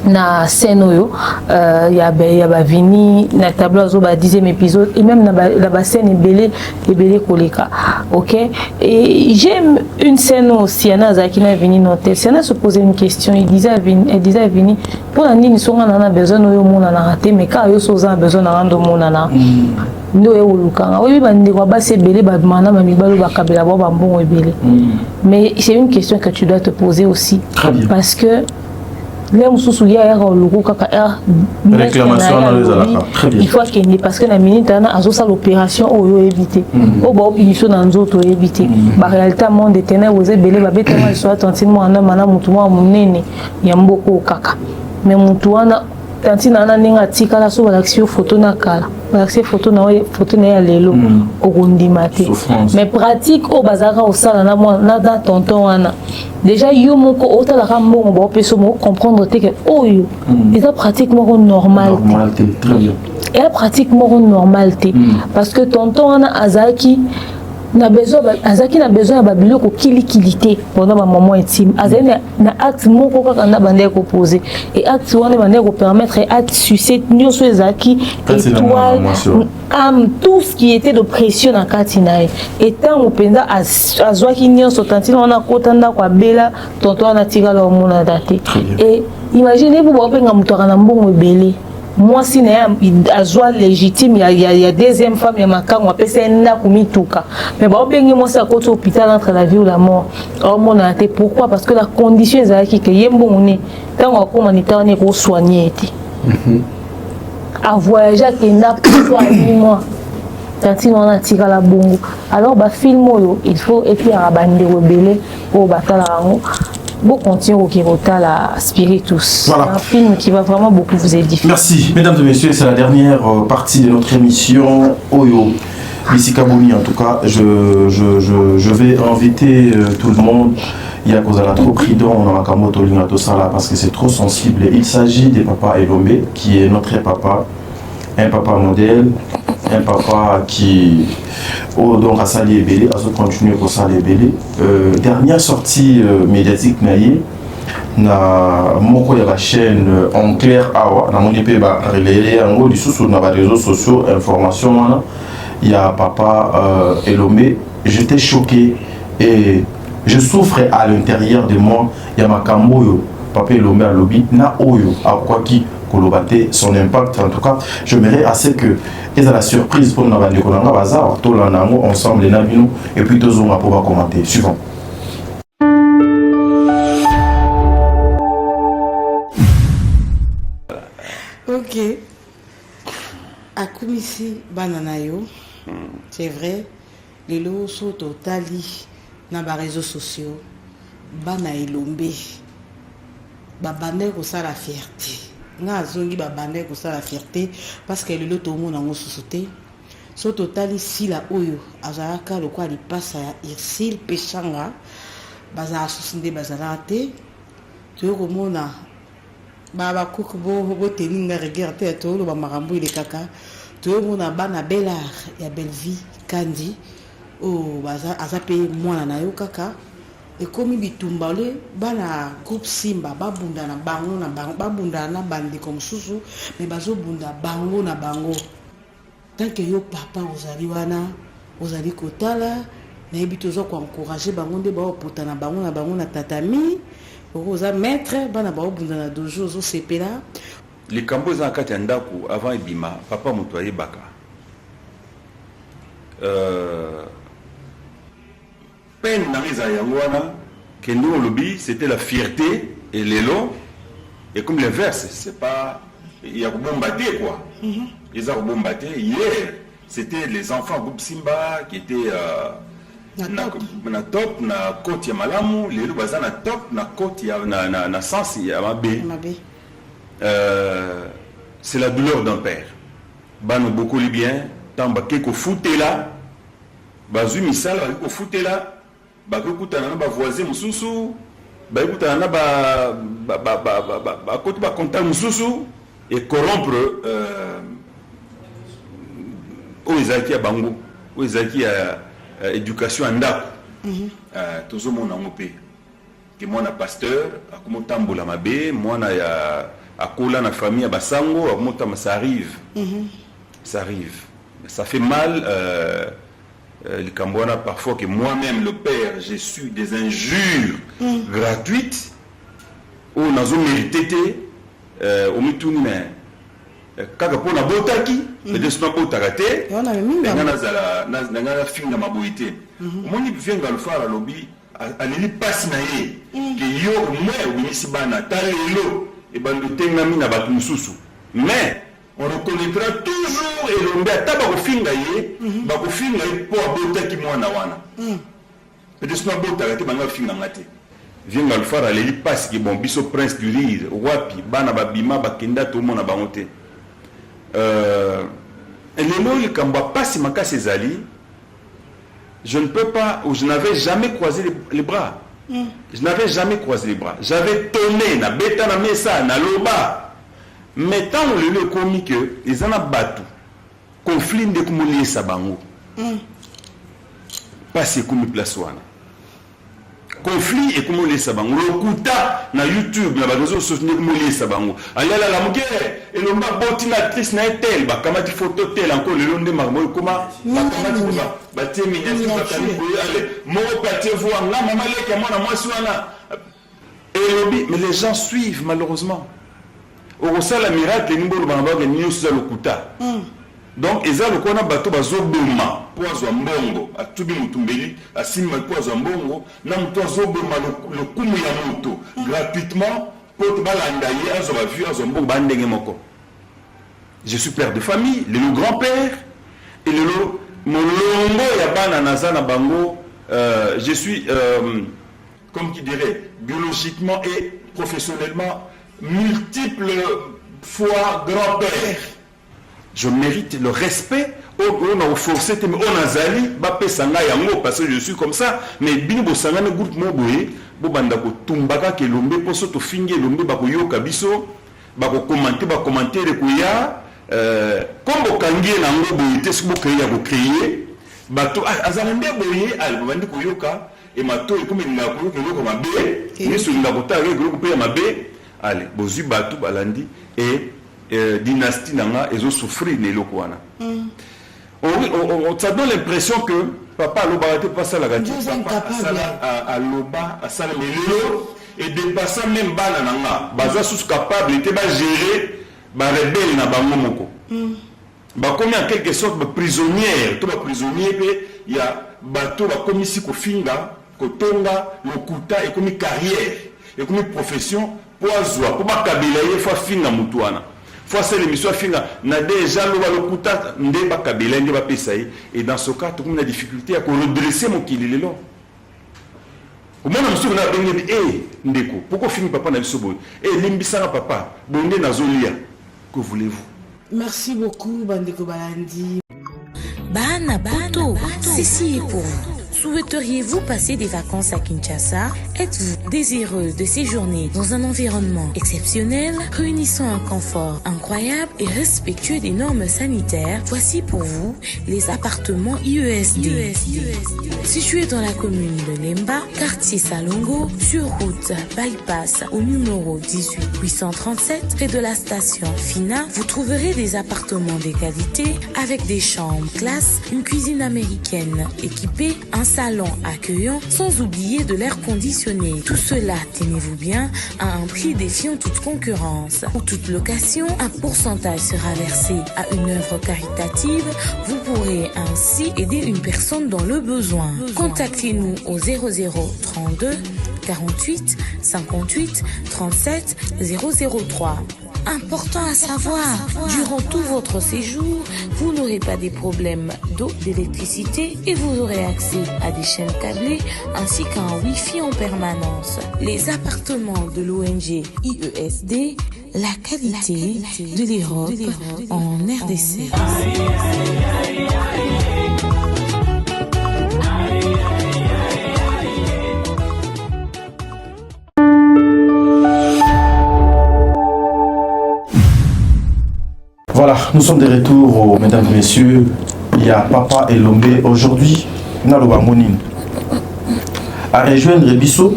Na scène oyo y a Vini na tableau zo ba 10e épisode et même la scène est belé koleka. OK, et j'aime une scène aussi Siana Zakina Vini noté Siana se posait une question, elle disait à Vini pour la nini songa na besoin oyo mona na raté mais quand yo soza besoin na rando mona na ndo e ulukanga oui bandi kwa base belé ba mana ma mibalo ba kabela ba mbongo ebele. Mais c'est une question que tu dois te poser aussi parce que les mususu ya logo kaka réclamation il faut qu'il n'y parce que la minute ana azosa l'opération oyo éviter o ba opinion na nzoto éviter ba réalité monde ténèbres vous belé ba betema soit tantimo ana mana mutu mwa munene ya mboko kaka mais mutu wana tantina ana ninga tikala so l'action photo na kala l'action photo na ya lelo okondimate mais pratique au bazaka au sala na da tonton wana déjà yo moko otala mbongo ba peso mo comprendre que oyo c'est pratiquement normal très bien et la pratiquement normalité parce que tonton wana azaki na besoin ya biloko kilikilité pendant ma moment intime azali na acte moko kaka na bande ko poser et acte wana bande ko permettre acte sucette nyoso ezaki étoile tout ce qui était de pression na katina et tant openda azwaki nyoso tantino wana kotanda kwa bela tonton na tigala o mona date et imaginez vous ba penga mutaka na mbongo ebele. Moi si a joie légitime il y a deuxième femme ya makango apesa na kumituka mais ba obengi moi c'est à côté hôpital entre la vie ou la mort or mon ate pourquoi parce que la condition ezaki que yembo moni tango ko manita ne ko soigner été a voyager que na pour 8 mois tanti on a tiré la bongo alors ba film oyo il faut et puis à bande rebelle pour batala rango. Bon, continuer au Kirota, la Spiritus. Voilà. Un film qui va vraiment beaucoup vous édifier. Merci, mesdames et messieurs, c'est la dernière partie de notre émission Oyo. Ici Kabouni, en tout cas, je vais inviter tout le monde. Il y a cause à la trop pridon, on aura Kamoto Lingato Sala parce que c'est trop sensible. Il s'agit de Papa Elombe, qui est notre papa, un papa modèle, un papa qui donc a sali ebele, a continué pour sali ebele. Dernière sortie médiatique naïe na moko ya la chaîne en clair awa na moni pe ba relayer ngo du sous na ba réseaux sociaux information wana il y a Papa Elombe. J'étais choqué et je souffrais à l'intérieur de moi. Il y a ma kamboyo Papa Elombe à lobby na oyo à quoi qui kolobate son impact. En tout cas j'aimerais assez que et la surprise pour nous bande konanga bazar to la nango ensemble les nabino et puis deux on va pouvoir commenter suivant. Ok. Akumisi bananayo. C'est vrai. Les lots sont totali dans les réseaux sociaux. Bana Elombe. Babane ko sa la fierté. Nga zongi babane ko sa la fierté parce que le lot tout le monde en société. So totali si la oyo azalaka le quoi li passe à Irsil Pechanga. Baza susinde bazalate. Tu komona Baba Kouk bo teninga regardé to lo makambo ile kaka. To mona bana Belar ya Belleville Kandi. Oh baza azape mwana na yo kaka. Et comme bitumbale bana groupe Simba babunda na bango babunda na bandi comme susu mais bazo bunda bango na bango. Tant que yo papa ozali wana ozali kotala na yebi tozo ko encourager bango nde ba opota na bango na tatami oza maître bana ba obunda na dojo zo sepela les cambo za kati ya ndako avant ebima papa moto ayebaka peine na eza yango wana que nous on lobby c'était la fierté et l'élan et comme les verses c'est pas il y a bombarder quoi ils ont bombarder hier c'était les enfants groupe Simba qui étaient na top na côte ya malamu les baza na top na côte ya na sens ya mabe c'est la douleur d'un père bano beaucoup les bien tamba keko foutela bazu misala ko foutela bakokutana na ba voisin mususu bakutana na ba côté ba contact mususu et corrompre oezaki ya bango oezaki ya éducation andako tozo mona ngope ke mwana pasteur akomotambola mabe mwana ya akola na famille ya basango akomotama ça arrive ça fait mal le Cambouana parfois que moi-même le père j'ai su des injures gratuites où nazo mérité au mituni mais kaka pona botaki peut-être sona botaka te ngana zala ngana finga maboité moni venga le fara lobby alili passe na ye que yo moi obimisi bana talelo et bando tengami na batu mususu mais on reconnaîtra toujours et l'on a taba ko finga ye ba ko finga po botaki mwana wana peut-être sona botaka te banga finga ngate venga le fara alili passe que bon biso prince du rire wapi bana babima bakenda to mona bangote le Kamba passe ma casse ezali je ne peux pas ou je n'avais jamais croisé les bras je n'avais jamais croisé les bras j'avais tourné na beta na mesa na loba mais tant le commis que les ana batu conflit de kumuli sabango passe comme place wana conflit et comment les sabango lokuta na YouTube na bazo sociaux comment les sabango alala la mugere et le mba botina actrice na tel ba kamati photo tel encore le long de marmo comment ba kamati ba temi nyasi ba kali ale mo patie voir là maman le que moi na swana et lobby mais les gens suivent malheureusement au sala miracle ni mbolo ba ba ni sur lokuta donc eza lokona bato bazoboma pozo mbongo atubi mutumbeli asima pozo mbongo na mto azoboma le kumu ya moto gratuitement pour balanda ye azo ba vu azo mbongo bandenge moko je suis père de famille le grand-père et le molongo ya bana nazana bango je suis comme qui dirait biologiquement et professionnellement multiples fois grand-père. Je mérite le respect. On a forcé, on a zali, parce que je suis comme ça. Mais bien, si on a un groupe moboé, bobanda ko tumbaka ke lombe poso to finge lombe bako yoka biso, bako commenter le kuya, comme kangie na ngo boye te siko créer ko créer, bato azalende boye al bandi ko yoka et mato comme il a ko yoka mabe, ni so ndako ta ko pe mabe, allez, bozu bato balandi et dynastie nanga ezo souffrir ne lokwana on ça donne l'impression que papa aloba pas ça la gati papa à loba à ça melelo et dépassant même bana nanga baza sous capable était ba gérer ba rebelle na bango moko ba comme en quelque sorte ba prisonnière to ba prisonnier pe ya bato ba comme ici ko finga ko tonga lokuta et comme carrière et comme profession poazwa pour ba kabila ye fa finga mutuana fois c'est l'émission finga na déjà le lokuta ndeba kabila ndeba pesaï et dans ce cas tout le monde a difficulté à redresser mon kililelo au moins monsieur na bengi ndeko pourquoi fingi papa na biso boy limbisanga papa bonde nazolia que voulez-vous merci beaucoup bandeko balandi bana bato sisi pour Souhaiteriez-vous passer des vacances à Kinshasa? Êtes-vous désireux de séjourner dans un environnement exceptionnel, réunissant un confort incroyable et respectueux des normes sanitaires? Voici pour vous les appartements IESD. Situés dans la commune de Lemba, quartier Salongo, sur route Bypass au numéro 18 837, près de la station Fina, vous trouverez des appartements de qualité avec des chambres classe, une cuisine américaine équipée, un salon accueillant, sans oublier de l'air conditionné. Tout cela, tenez-vous bien, à un prix défiant toute concurrence. Pour toute location, un pourcentage sera versé à une œuvre caritative. Vous pourrez ainsi aider une personne dans le besoin. Contactez-nous au 0032 48 58 37 003. Important à savoir, durant tout votre séjour, vous n'aurez pas des problèmes d'eau, d'électricité et vous aurez accès à des chaînes câblées ainsi qu'à un Wi-Fi en permanence. Les appartements de l'ONG IESD, la qualité de l'Europe en RDC. Voilà, nous sommes de retour, mesdames et messieurs. Il y a Papa Elombe aujourd'hui. Naloba Monine. À rejoindre Bisso,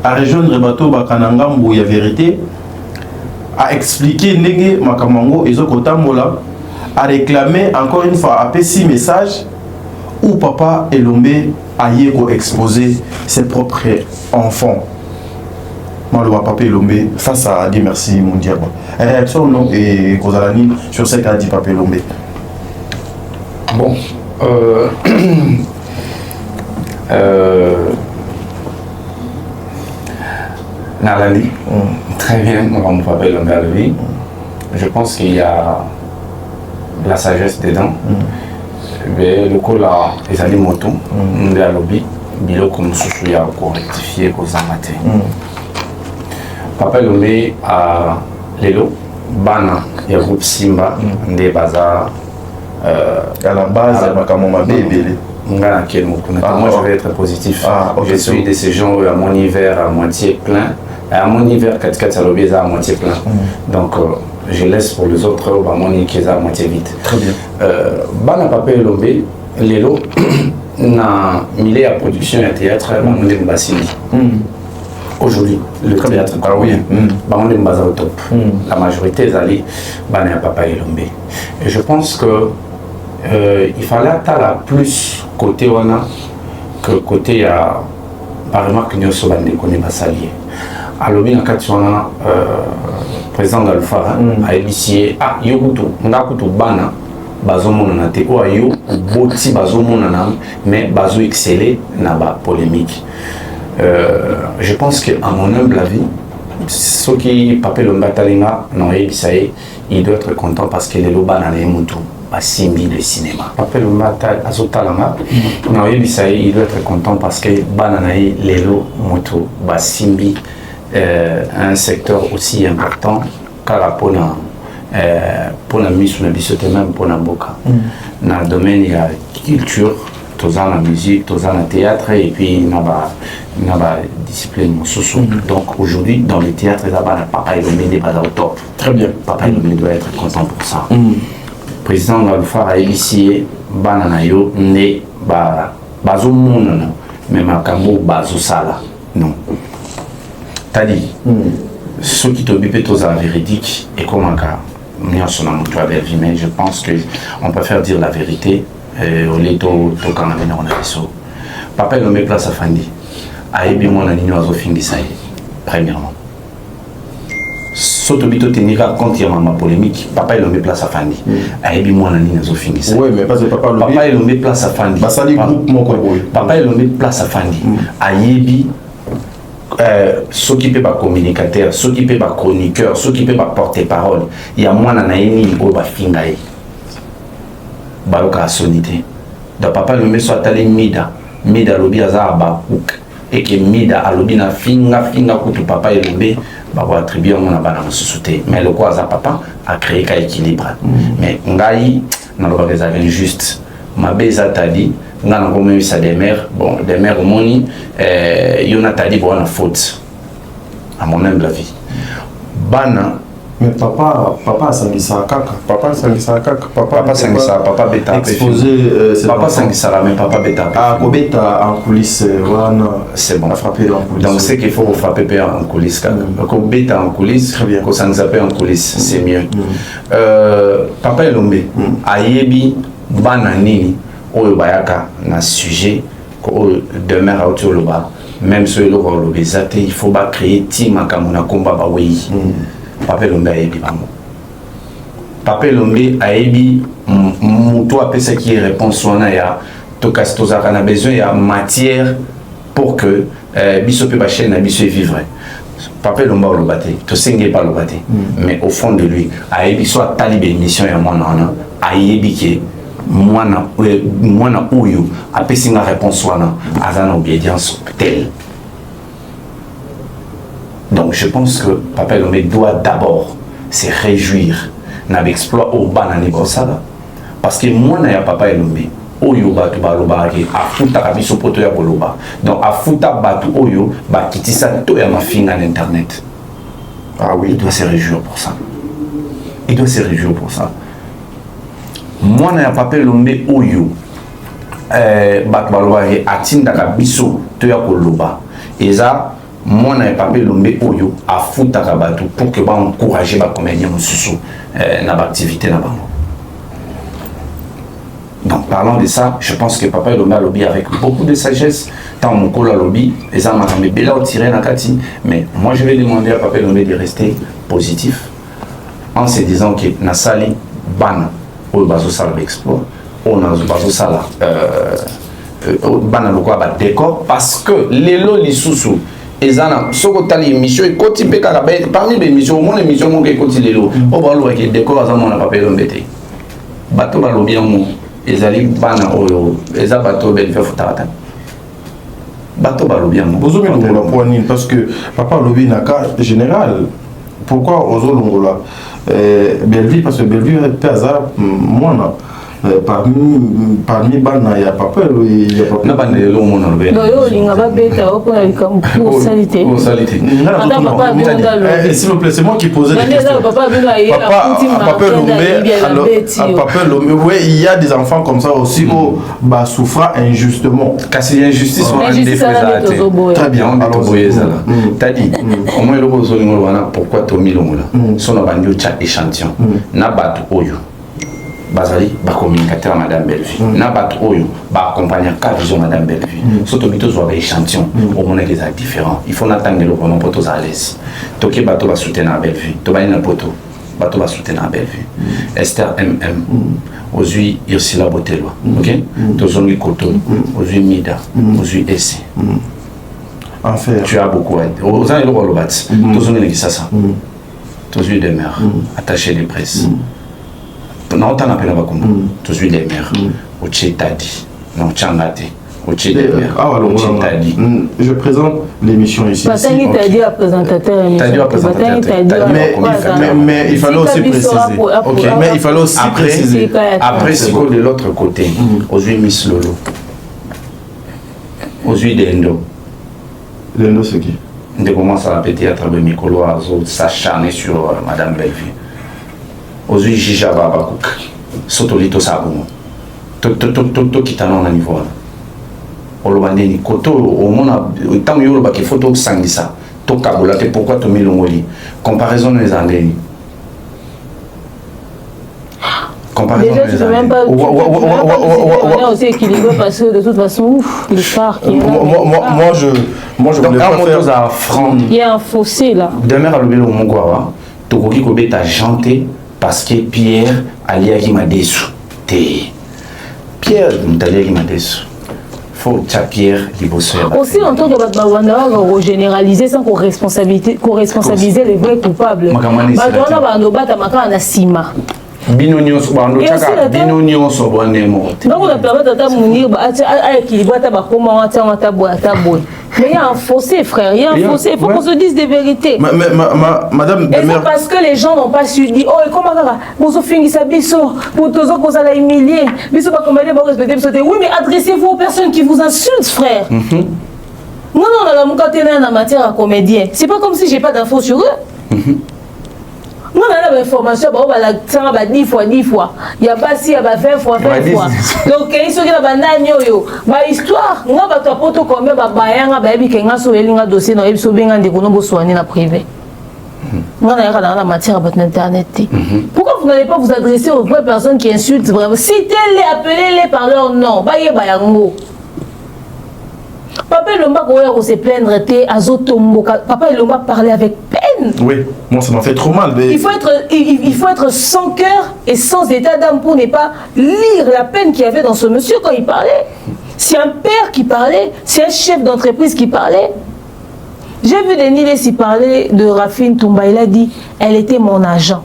à rejoindre Bato Bakanangambo, il y a vérité. À expliquer Nege Makamango et Zokotambola. À réclamer encore une fois, à passer message où Papa Elombe a exposé ses propres enfants. Maloba Papa Elombe, face à dire merci mon diable. Réaction non et Kozalani sur ce qu'a dit Papa Elombe. Bon, Nalali, très bien, mon Papa Elombe à lui. Je pense qu'il y a la sagesse dedans. Mais le coup là, les aliments, on est à lobby, bilo comme sous ya pour rectifier aux amatés. Papa Elombe à Lelo, Bana, il y a groupe Simba, des bazars. À la base, moi je vais être positif. Je suis de ces gens à mon hiver à moitié plein. À mon hiver, 4-4 à moitié plein. Donc je laisse pour les autres à mon hiver à moitié vite. Très bien. Bana Papa Elombe, Lelo, na milé à production et à théâtre, on est Bassili. Aujourd'hui, le théâtre, on est au top. La majorité est allée à Papa Elombe. Et je pense que il fallait attendre plus côté Wana que côté à par exemple que nous sommes des Bassaliers. Alors, bien, quand tu as président d'Alpha, a initié à Yogutu, on a Kutu Bana, Bazo Monanate, ou à Yo, Boti Bazo Monanam, mais Bazo excellé, n'a pas polémique. Je pense qu'à mon humble avis, ceux qui papent le Batalinga, non, il doit être content parce que les Loba n'a les Moutou. Simbi le cinéma. Après le matin, Azotalanga, il doit être content parce que Bananaï, Lelo, Moto, Simbi, un secteur aussi important car pour la mise sur la bisote même pour la boca. Dans le domaine, il y a culture, tous la musique, tous le théâtre et puis il y a la discipline sous. Donc aujourd'hui, dans le théâtre, Papa Elombe n'est pas au top. Très bien. Papa Elombe doit être content pour ça. Président d'Alpha a initié Bananayo né Bazo Mounana, mais Makambo Bazo Sala. Non. T'as dit, ceux qui t'obéissent tous à la véridique et comment mais je pense qu'on préfère dire la vérité au lieu de quand on a fait. Papa Elombe place à Fandi. Aïbi mon anino azo fingi ça premièrement. Sotobito Tenika quand il y a ma polémique, Papa Elombe place à Fandi. Aïbi mon anino azo fingi ça. Oui, mais parce que Papa Elombe place à Fandi. Papa Elombe place à Fandi. Aïbi ceux qui peuvent communicateur, ceux qui peuvent chroniqueur, ceux qui peuvent porter parole. Il y a moins d'anaïni au bafingaï. Baloka sonité. Donc Papa Elombe soit allé Mida lobi azaba cook et que Mida alobi na finga kutu Papa Elombe va attribuer mon abana société. Mais le quoi papa a créé qu'à équilibre. Mais ngai na loba des injuste. Ma beza tadi ngana comme ça des mères au moni yona tadi bon la faute à mon humble avis bana mais papa sangisa kaka papa beta exposé papa sangisa mais papa beta beta en coulisses wana c'est bon frapper en coulisses donc c'est qu'il faut frapper en coulisses quand beta en coulisses très bien quand sangisa en coulisses c'est mieux papa Elombe ayebi bana nini oyo bayaka na sujet ko demain à autour loba même sur le lobe zate il faut pas créer team akamona combat ba oui Papa Elombe ayebi bango Papa Elombe ayebi muto apesa qui réponse wana ya tokas tozaka na besoin ya matière pour que biso pe ba chaîne na biso vivre Papa Elombe olobate to senge pas lobate mais au fond de lui ayebi so atali be mission ya mwana wana ayebi ke mwana oyo apesi nga réponse wana azana obédience telle. Donc je pense que Papa Elombe doit d'abord se réjouir na l'exploit au banani bosala parce que moi na ya Papa Elombe oyo batu baloba ke afuta kabiso poto ya boloba donc afuta batu oyo ba kitisa to ya mafinga na internet. Ah oui, il doit se réjouir pour ça. Il doit se réjouir pour ça. Moi na ya Papa Elombe oyo batu baloba ke atinda kabiso to ya boloba eza moi na Papa Elombe oyo afuta kabatu pour que ba encourager ba comédien mususu na activité na bango. Donc parlant de ça, je pense que Papa Elombe a lobby avec beaucoup de sagesse tant mon col a lobby et ça m'a ramé bela tiré na kati mais moi je vais demander à Papa Elombe de rester positif en se disant que na sali bana o bazo sala exploit on a bazo sala bana lokwa ba décor parce que lelo lisusu ezana soko tali émission ekoti pe kaka parmi les émissions mon émission mon ekoti lelo o ba lo ke décor azamo na Papa Elombe te bato ba lobi mo ezali bana oyo eza bato bel fait futata bato ba lobi mo bozo me longola poani parce que Papa lobi na cas général pourquoi ozo longola Belleville parce que Belleville est hasard moi parmi bana ya Papa il y a Papa na bana lelo mo na lobi no yo linga ba beta o pona likambo pour salité anda papa binga s'il vous plaît c'est moi qui posais des questions papa binga ya Papa Elombe oui il y a des enfants comme ça aussi où bah souffrant injustement kasi injustice on a très bien alors boyezala t'as dit comment le bozo lingo wana pourquoi to milongola sona bandio cha échantillon na batu oyo bazali ba communicateur à Madame Bellevue na batu oyo ba accompagner ka vision Madame Bellevue surtout bito zo ba échantillon au monde des actes différents il faut n'attendre le bon poto za l'aise toke bato ba soutenir Bellevue to ba ina poto bato ba soutenir Bellevue Esther ozui Ursula Botelwa OK tozongi koto ozui Mida ozui Esse enfin tu as beaucoup aidé ozan elo lobat tozongi le kisasa tozui des mères attachés de presse non on appelle là-bas comme tous les mères au Tchétadi non Tchangate au Tchétadi je présente l'émission ici Batani t'a dit à présentateur mais il fallait aussi préciser mais il fallait aussi préciser après c'est de l'autre côté aux huit Miss Lolo aux huit d'Endo c'est qui de commencer à péter à travers Mikolo s'acharner sur Madame Bellevue ozui jija baba cook sotolito sabumo to kitana na niveau olobandeni koto omona tango yolo ba ke photo sangisa to kabola te pourquoi to milongoli comparaison les angles déjà tu peux même pas on est aussi équilibré parce que de toute façon il part moi je voulais pas faire franc il y a un fossé là demain à lobelo mongwa to koki ko beta janté parce que Pierre aliaki madesu te Pierre mutaliaki madesu faut tcha Pierre liboso aussi en tant que batbawanda on généraliser sans qu'on responsabiliser les vrais coupables batona bando bata makana na sima Bino nyonso bando chaka bino nyonso bonemo. Donc on a permis d'entendre Mounir à équilibrer ta bakoma à ta boîte. Mais il y a un fossé, frère, il y a un fossé, il faut qu'on se dise des vérités. Madame, et c'est parce que les gens n'ont pas su dire, oh, et comment ça vous finissez ça, biso, pour tous autres, vous allez humilier, biso, pas comment vous respecter, biso, oui, mais adressez-vous aux personnes qui vous insultent, frère. Non, non, on a mon côté en matière à comédien. C'est pas comme si j'ai pas d'infos sur eux. Nous, on a l'information, on va 10 fois. Il n'y a pas si, il y a 20 fois. Donc, il y a une histoire. On va te porter comme un dossier dans le privé. On a la matière à Internet. Pourquoi vous n'allez pas vous adresser aux vraies personnes qui insultent vraiment? Citez-les, appelez-les par leur nom. Papa Lomba se plaindre à Zotombo. Papa Lomba parlait avec peine. Oui, moi ça m'a fait trop mal. Mais... Il faut être sans cœur et sans état d'âme pour ne pas lire la peine qu'il y avait dans ce monsieur quand il parlait. C'est un père qui parlait, c'est un chef d'entreprise qui parlait. J'ai vu Denis Lessi parler de Rafine Toumba, il a dit, elle était mon agent.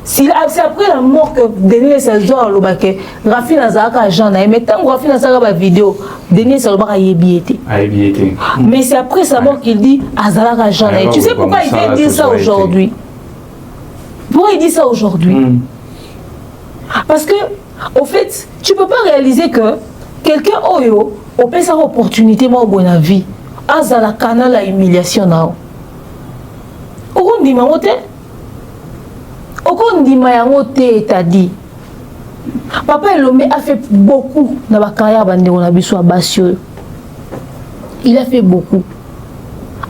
C'est après la mort que Denis Salzor Lobake, Rafine Azaka agent, mais tant que Rafine Azaka la vidéo, Denis Salzor a yébiété. Mais c'est après sa mort qu'il dit Azaka agent. Tu sais pourquoi il vient dire ça aujourd'hui? Pourquoi il dit ça aujourd'hui? Parce que, au fait, tu ne peux pas réaliser que quelqu'un oyo, on peut sa opportunité moi au bon avis, Azala canal la humiliation nao. On dit mamote. Au dit mayangote t'a dit. Papa Elomé a fait beaucoup dans la carrière de Basio. Il a fait beaucoup.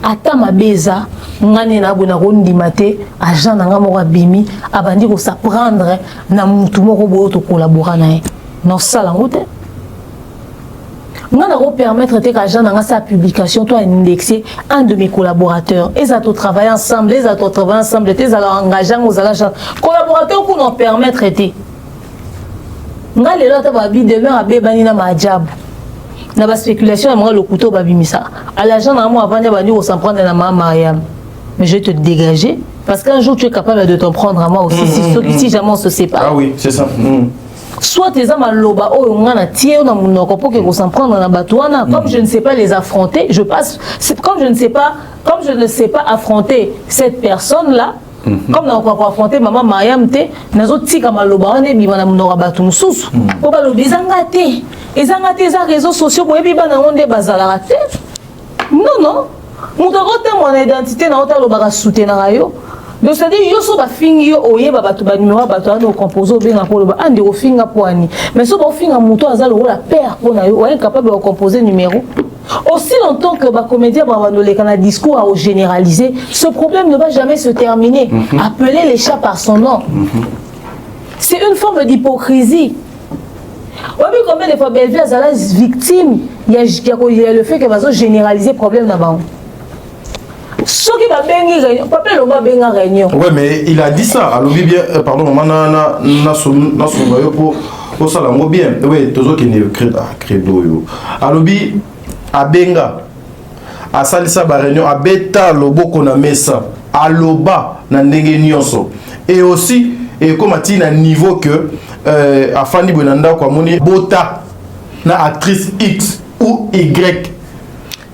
Ata mabeza ngane na bona rondi mate agent na ngamo bimi abandi ko s'apprendre na mutu moko bo to collaborer na non sala ngote. Ngana ko permettre que agent na sa publication toi indexer un de mes collaborateurs et ça to travailler ensemble les autres travailler ensemble tes alors engageant aux agents collaborateurs pour nous permettre été. Ngale là ta ba bi demain abe bani na majabu. Na ba spéculation à moi le couteau babimisa à l'agent na moi avant de venir au s'en prendre na Mariam mais je vais te dégager parce qu'un jour tu es capable de t'en prendre à moi aussi si jamais on se sépare. Ah oui c'est ça. Soit tes âmes à loba oh on a tiré dans mon corps pour que s'en prendre na batouana comme je ne sais pas les affronter je passe comme je ne sais pas affronter cette personne là. Comme on va affronter maman Mariam te nazo tika maloba on est bima na munora batu mususu po balobi ezangate za réseaux sociaux pour ebiba na onde bazala te non muto kote mon identité na ota loba ka soutenir yo donc c'est à dire yo so ba fingi yo oyeba batu ba numéro batu ana composer bien ko loba andi ko finga poani mais so ba finga muto azalo la père ko na yo est capable de composer numéro. Aussi longtemps que les comédiens ont un discours à généraliser, ce problème ne va jamais se terminer. Appeler les chats par son nom. C'est une forme d'hypocrisie. Oui, mais combien de fois Belleville a la victime, il y a le fait que va généraliser le problème là-bas. Ce qui va bien papa Lomba bien réunion. Oui, mais il a dit ça. Alors bien, pardon, pour ça là, bien. Oui, toujours qui ne credo yo. Alors bien. Abenga asalisa ba réunion abeta loboko na mesa aloba na ndenge nyonso et aussi et comme ati na niveau que afandi bonanda kwa moni bota na actrice X ou Y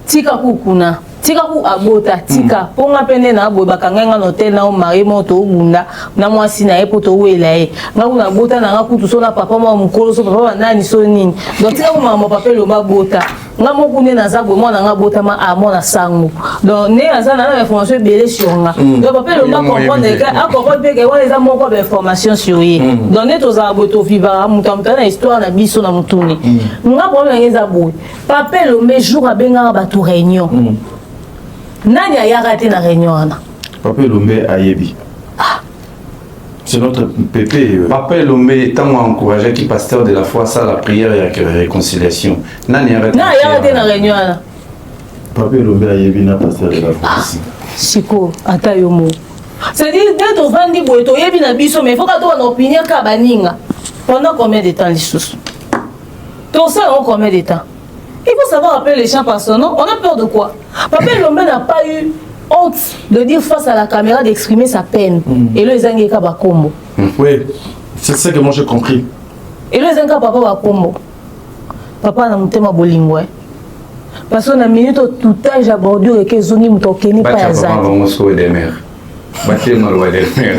tika kukuna tika ku abota tika ponga pene na boy bakanga no te na o mari moto bunda na mwasi na epoto wela e ngaku na bota na ngaku to so na papa mo mukolo so papa nani so nini donc tika ku mama papa lo mabota nga mokune na za boy na nga bota ma amona sango donc ne aza na information belé sur nga donc papa lo ma comprendre que a comprendre que wala za moko ba information sur ye donc ne to za boto vivara mutamta na histoire na biso na mutuni nga problème ngeza boy papa lo me jour abenga ba to réunion. Nani a raté la réunion? Papa Lomé a yebi. C'est notre pépé. Papa Lomé étant encouragé qui pasteur de la foi, ça la prière et la réconciliation. Nani a raté la réunion? Papa Lomé a yebi na pasteur de la foi. Siko, ata yomo. C'est-à-dire, dès que tu vas dire que tu yebi na biso, mais il faut que tu aies une opinion kabaninga. Pendant combien de temps les choses? Tout ça, combien de temps? Il faut savoir appeler les chats par son nom. On a peur de quoi? Papa Lomé n'a pas eu honte de dire face à la caméra d'exprimer sa peine. Et là, ils ont dit Kabakombo. Oui, c'est ce que moi j'ai compris. Et le zenga papa va combo. Papa na mutema bolingo. Parce que na minute tout âge à bordure et que zoni mutokeni pas ya zani. Papa va mosko de mer. Baté malwa de mer.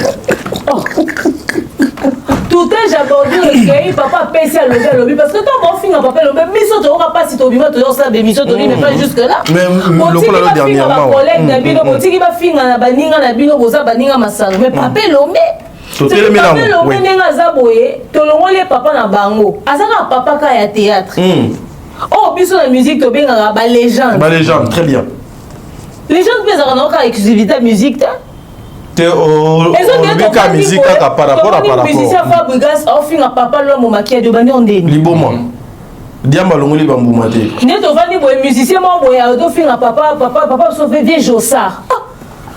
Tout âge à bordure et que papa pèse à lobby parce que quand on finit papa lobby miso to pas si to bima to ça be miso to mais pas jusque là. Mais le coup là dernièrement. Collègue na bino botiki ba finga na baninga na bino boza baninga masalo mais papa lombe. Totele melango. Oui. Tolongole papa na bango. Azaka papa ka ya théâtre. Oh, biso la musique to benga ba légende. Ba légende, très bien. Légende pesa na ka exclusivité musique ta. Te o beka musique ka par rapport à par rapport. Musicien Fabrigas offing à papa lo mo makia de bandi ondeni. Liboma. Diamba longoli bambuma te. Ne to vandi boy musicien mo boy a do fin à papa sauver vieux Jossard.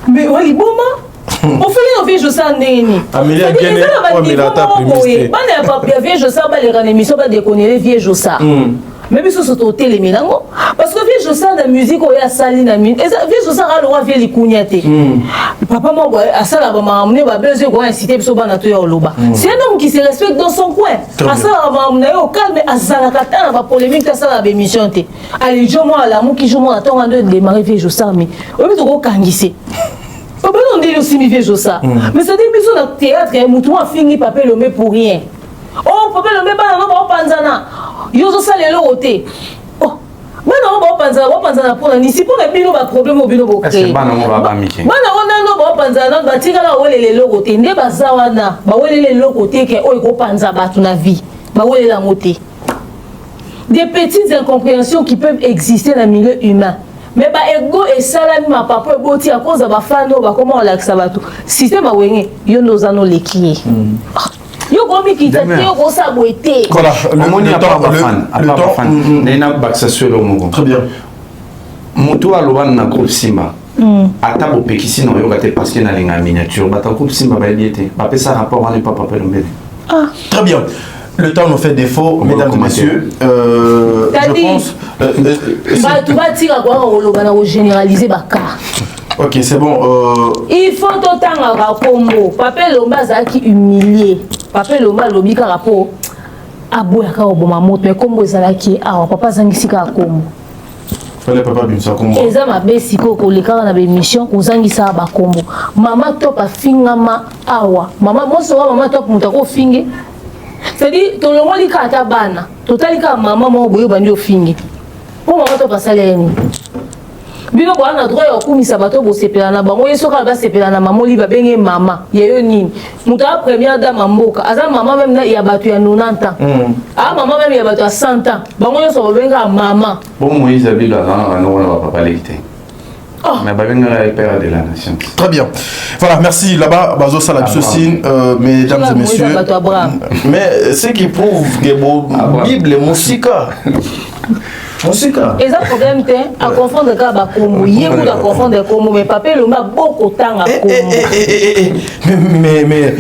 Mais ouais liboma. On fait les vieux Jossard neni. Amélia Gene o Milata primiste. Bana ya papa vieux Jossard ba les ran émission ba déconner les vieux Jossard. Mais biso soto télé milango parce que vieux Jossard la musique o ya sali na mine. Et vieux Jossard a le roi vieux likunyate. Papa mo boy asala ba mamne ba besoin ko inciter biso bana to ya oloba. C'est un homme qui se respecte dans son coin. Asala ba mamne au calme asala kata ba polémique ta sala ba émission té. Allez jo mo ala mo ki jo mo attend de démarrer vieux Jossard mais o bi to ko kangise. Papa non dit aussi mi vieux Jossard. Mais ça dit biso na théâtre et mutu a fini papa le met pour rien. Oh papa le met bana no ba panzana. Yo zo sale lo roté. Oh. Bana no ba panzana pour ni si pour na bino ba problème au bino bo créer. Bana mo ba miki. Bana ona no ba panzana ba tika la wolele lo roté nde ba zawana ba wolele lo roté ke o ko panza ba tu na vie. Ba wolela moté. Des petites incompréhensions qui peuvent exister dans le milieu humain. Mais ba ego et salami ma papa boti à cause ba fano ba comment on l'accès ba tout. Système a wengé yo nos ano les clés. Yo gomi ki tete yo ko sa boité. Voilà, le temps nena baksa sur le mogo. Très bien. Mutu aloba na groupe Simba. Ata bo pekisi no yo gate parce que na linga miniature ba ta groupe Simba ba biété. Ba pesa rapport ani papa Lombele. Ah, très bien. Le temps nous fait défaut, mesdames et messieurs. Je pense. Tu vas tirer quoi on généraliser baka. Ok, c'est bon. Il faut autant à combo. Papa Lomba zaki humilié. Papa Lomba lobi ka rapport. Aboya ka oboma moto mais combo zalaki ah papa zangisi ka combo. Fallait papa bin ça combo. Eza mabe siko ko lekaka na émission ko zangisa ba combo. Mama top afingama awa. Mama moso wa mama top mutako finge. C'est-à-dire, tout le monde dit qu'à ta bana, tout le monde maman m'a oublié bandio fingi. Pour maman to passer les ni. Bino ko ana droit ya kumisa bato bo sepela na bango yeso ka ba sepela na maman li ba benge mama. Yeyo nini? Muta première dame mboka. Aza maman même na ya bato ya 90 ans. Ah maman même ya bato ya 100 ans. Bango yeso ba benga maman. Bon Moïse Abila na no papa l'été. Mais le père de la nation. Très bien. Voilà, merci. Là-bas, Bazo Salabsosine, mesdames et messieurs. Mais ce qui prouve que la Bible est musique. Et ça problème à confondre avec la Congo. Il y a à confondre avec Congo, mais papa le m'a beaucoup de temps à Congo. Mais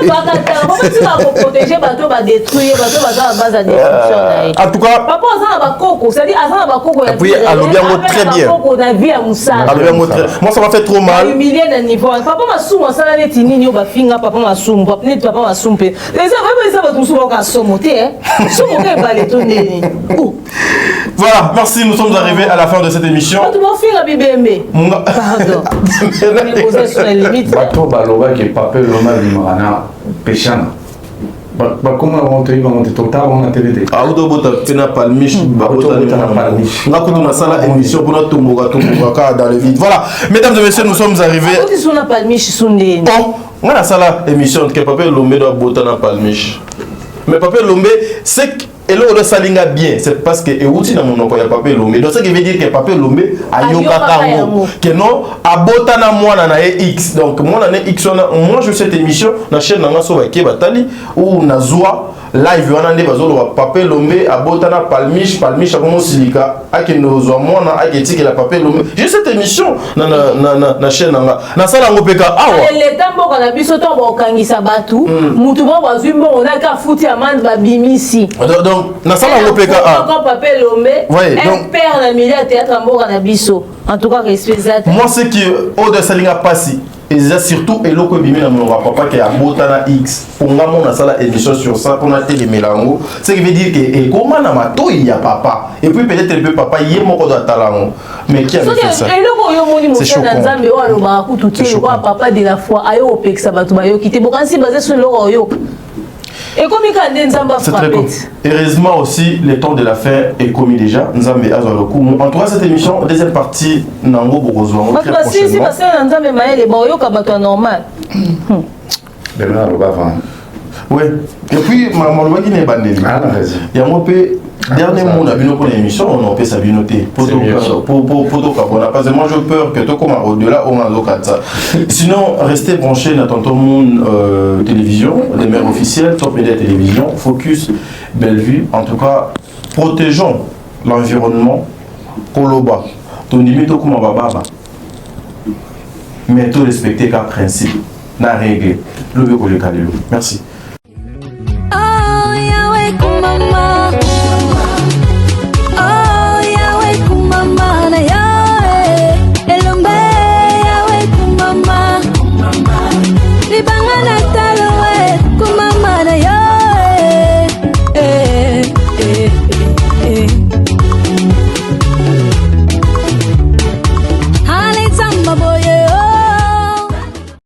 papa tu vas protéger bateau va détruire bateau va à base à destruction. En tout cas, papa ça va Coco, c'est-à-dire ça va Coco. Oui, alors bien très bien. Moi ça m'a fait trop mal. Humilié d'un niveau. Papa m'a souvent ça là tini ni ba finga papa m'a soum, papa m'a soumpe. Les ça va tout souvent qu'à sommoter hein. Sommoter pas les tonner. Voilà, merci, nous sommes arrivés à la fin de cette émission. Pardon. Bato baloba ke papa loma limana peshana. Ba comment on te tota on a télé. Audo bota pena palmiche ba bota na palmiche. Na kutu na sala émission pour notre tumboka dans le vide. Voilà, mesdames et messieurs, nous sommes arrivés. Kutu sona palmiche sunde. Oh, on a sala émission que papa Lombe doit bota na palmiche. Mais papa Lombe c'est et là, on salinga bien, c'est parce que et aussi dans mon nom il y a Papa Lombe. Donc ça qui veut dire que Papa Lombe a yoka kango. Que non, abota na moi na X. Donc moi na X moi je fais cette émission na chaîne na so ke batali ou na zoa live wana nde bazolo Papa Lombe abota na palmiche comme silika ake no zo moi na ake tiki la Papa Lombe. J'ai cette émission na chaîne na sala ngopeka awa. Le tambo kana biso to ba kangisa batu, mutu ba bazumbo on a ka futi amande ba bimisi. Donc, na sala ngopeka quand Papa Lombe, un père na milieu théâtre mboka na biso. En tout cas, respect ça. Moi c'est que au de salinga passi Et c'est surtout eloko bimi na mon papa qui a botana X pour nga mona sala émission sur ça pour na télé mélango, ce qui veut dire que comment na mato il y a papa et puis peut-être le papa yé moko do talango mais qui a fait ça eloko yo moni mo na nzambe o alo ba ku tuti ko papa de la foi ayo opekisa batu ba yo kité bokansi basé sur loko yo. Et comme il a des frappés. Heureusement aussi, le temps de la fin est commis déjà. Nous avons le coup. En tout cas, cette émission, deuxième partie, Nango Bourgozoan. Parce que si parce que nous avons les boyaux comme normal. Oui. Et puis, maman, le qui n'est pas né. Il y a un peu. Dernier mot, on a vu nos émissions, on a fait sa binoté. Parce que moi, j'ai peur que tout comme au-delà, on a l'occasion ça. Sinon, restez branchés dans ton monde télévision, les mères officielles, Top Média Télévision, Focus, Bellevue. En tout cas, protégeons l'environnement. Koloba, ton limite au comme baba. Mais tout respecter qu'un principe, la règle, le Merci.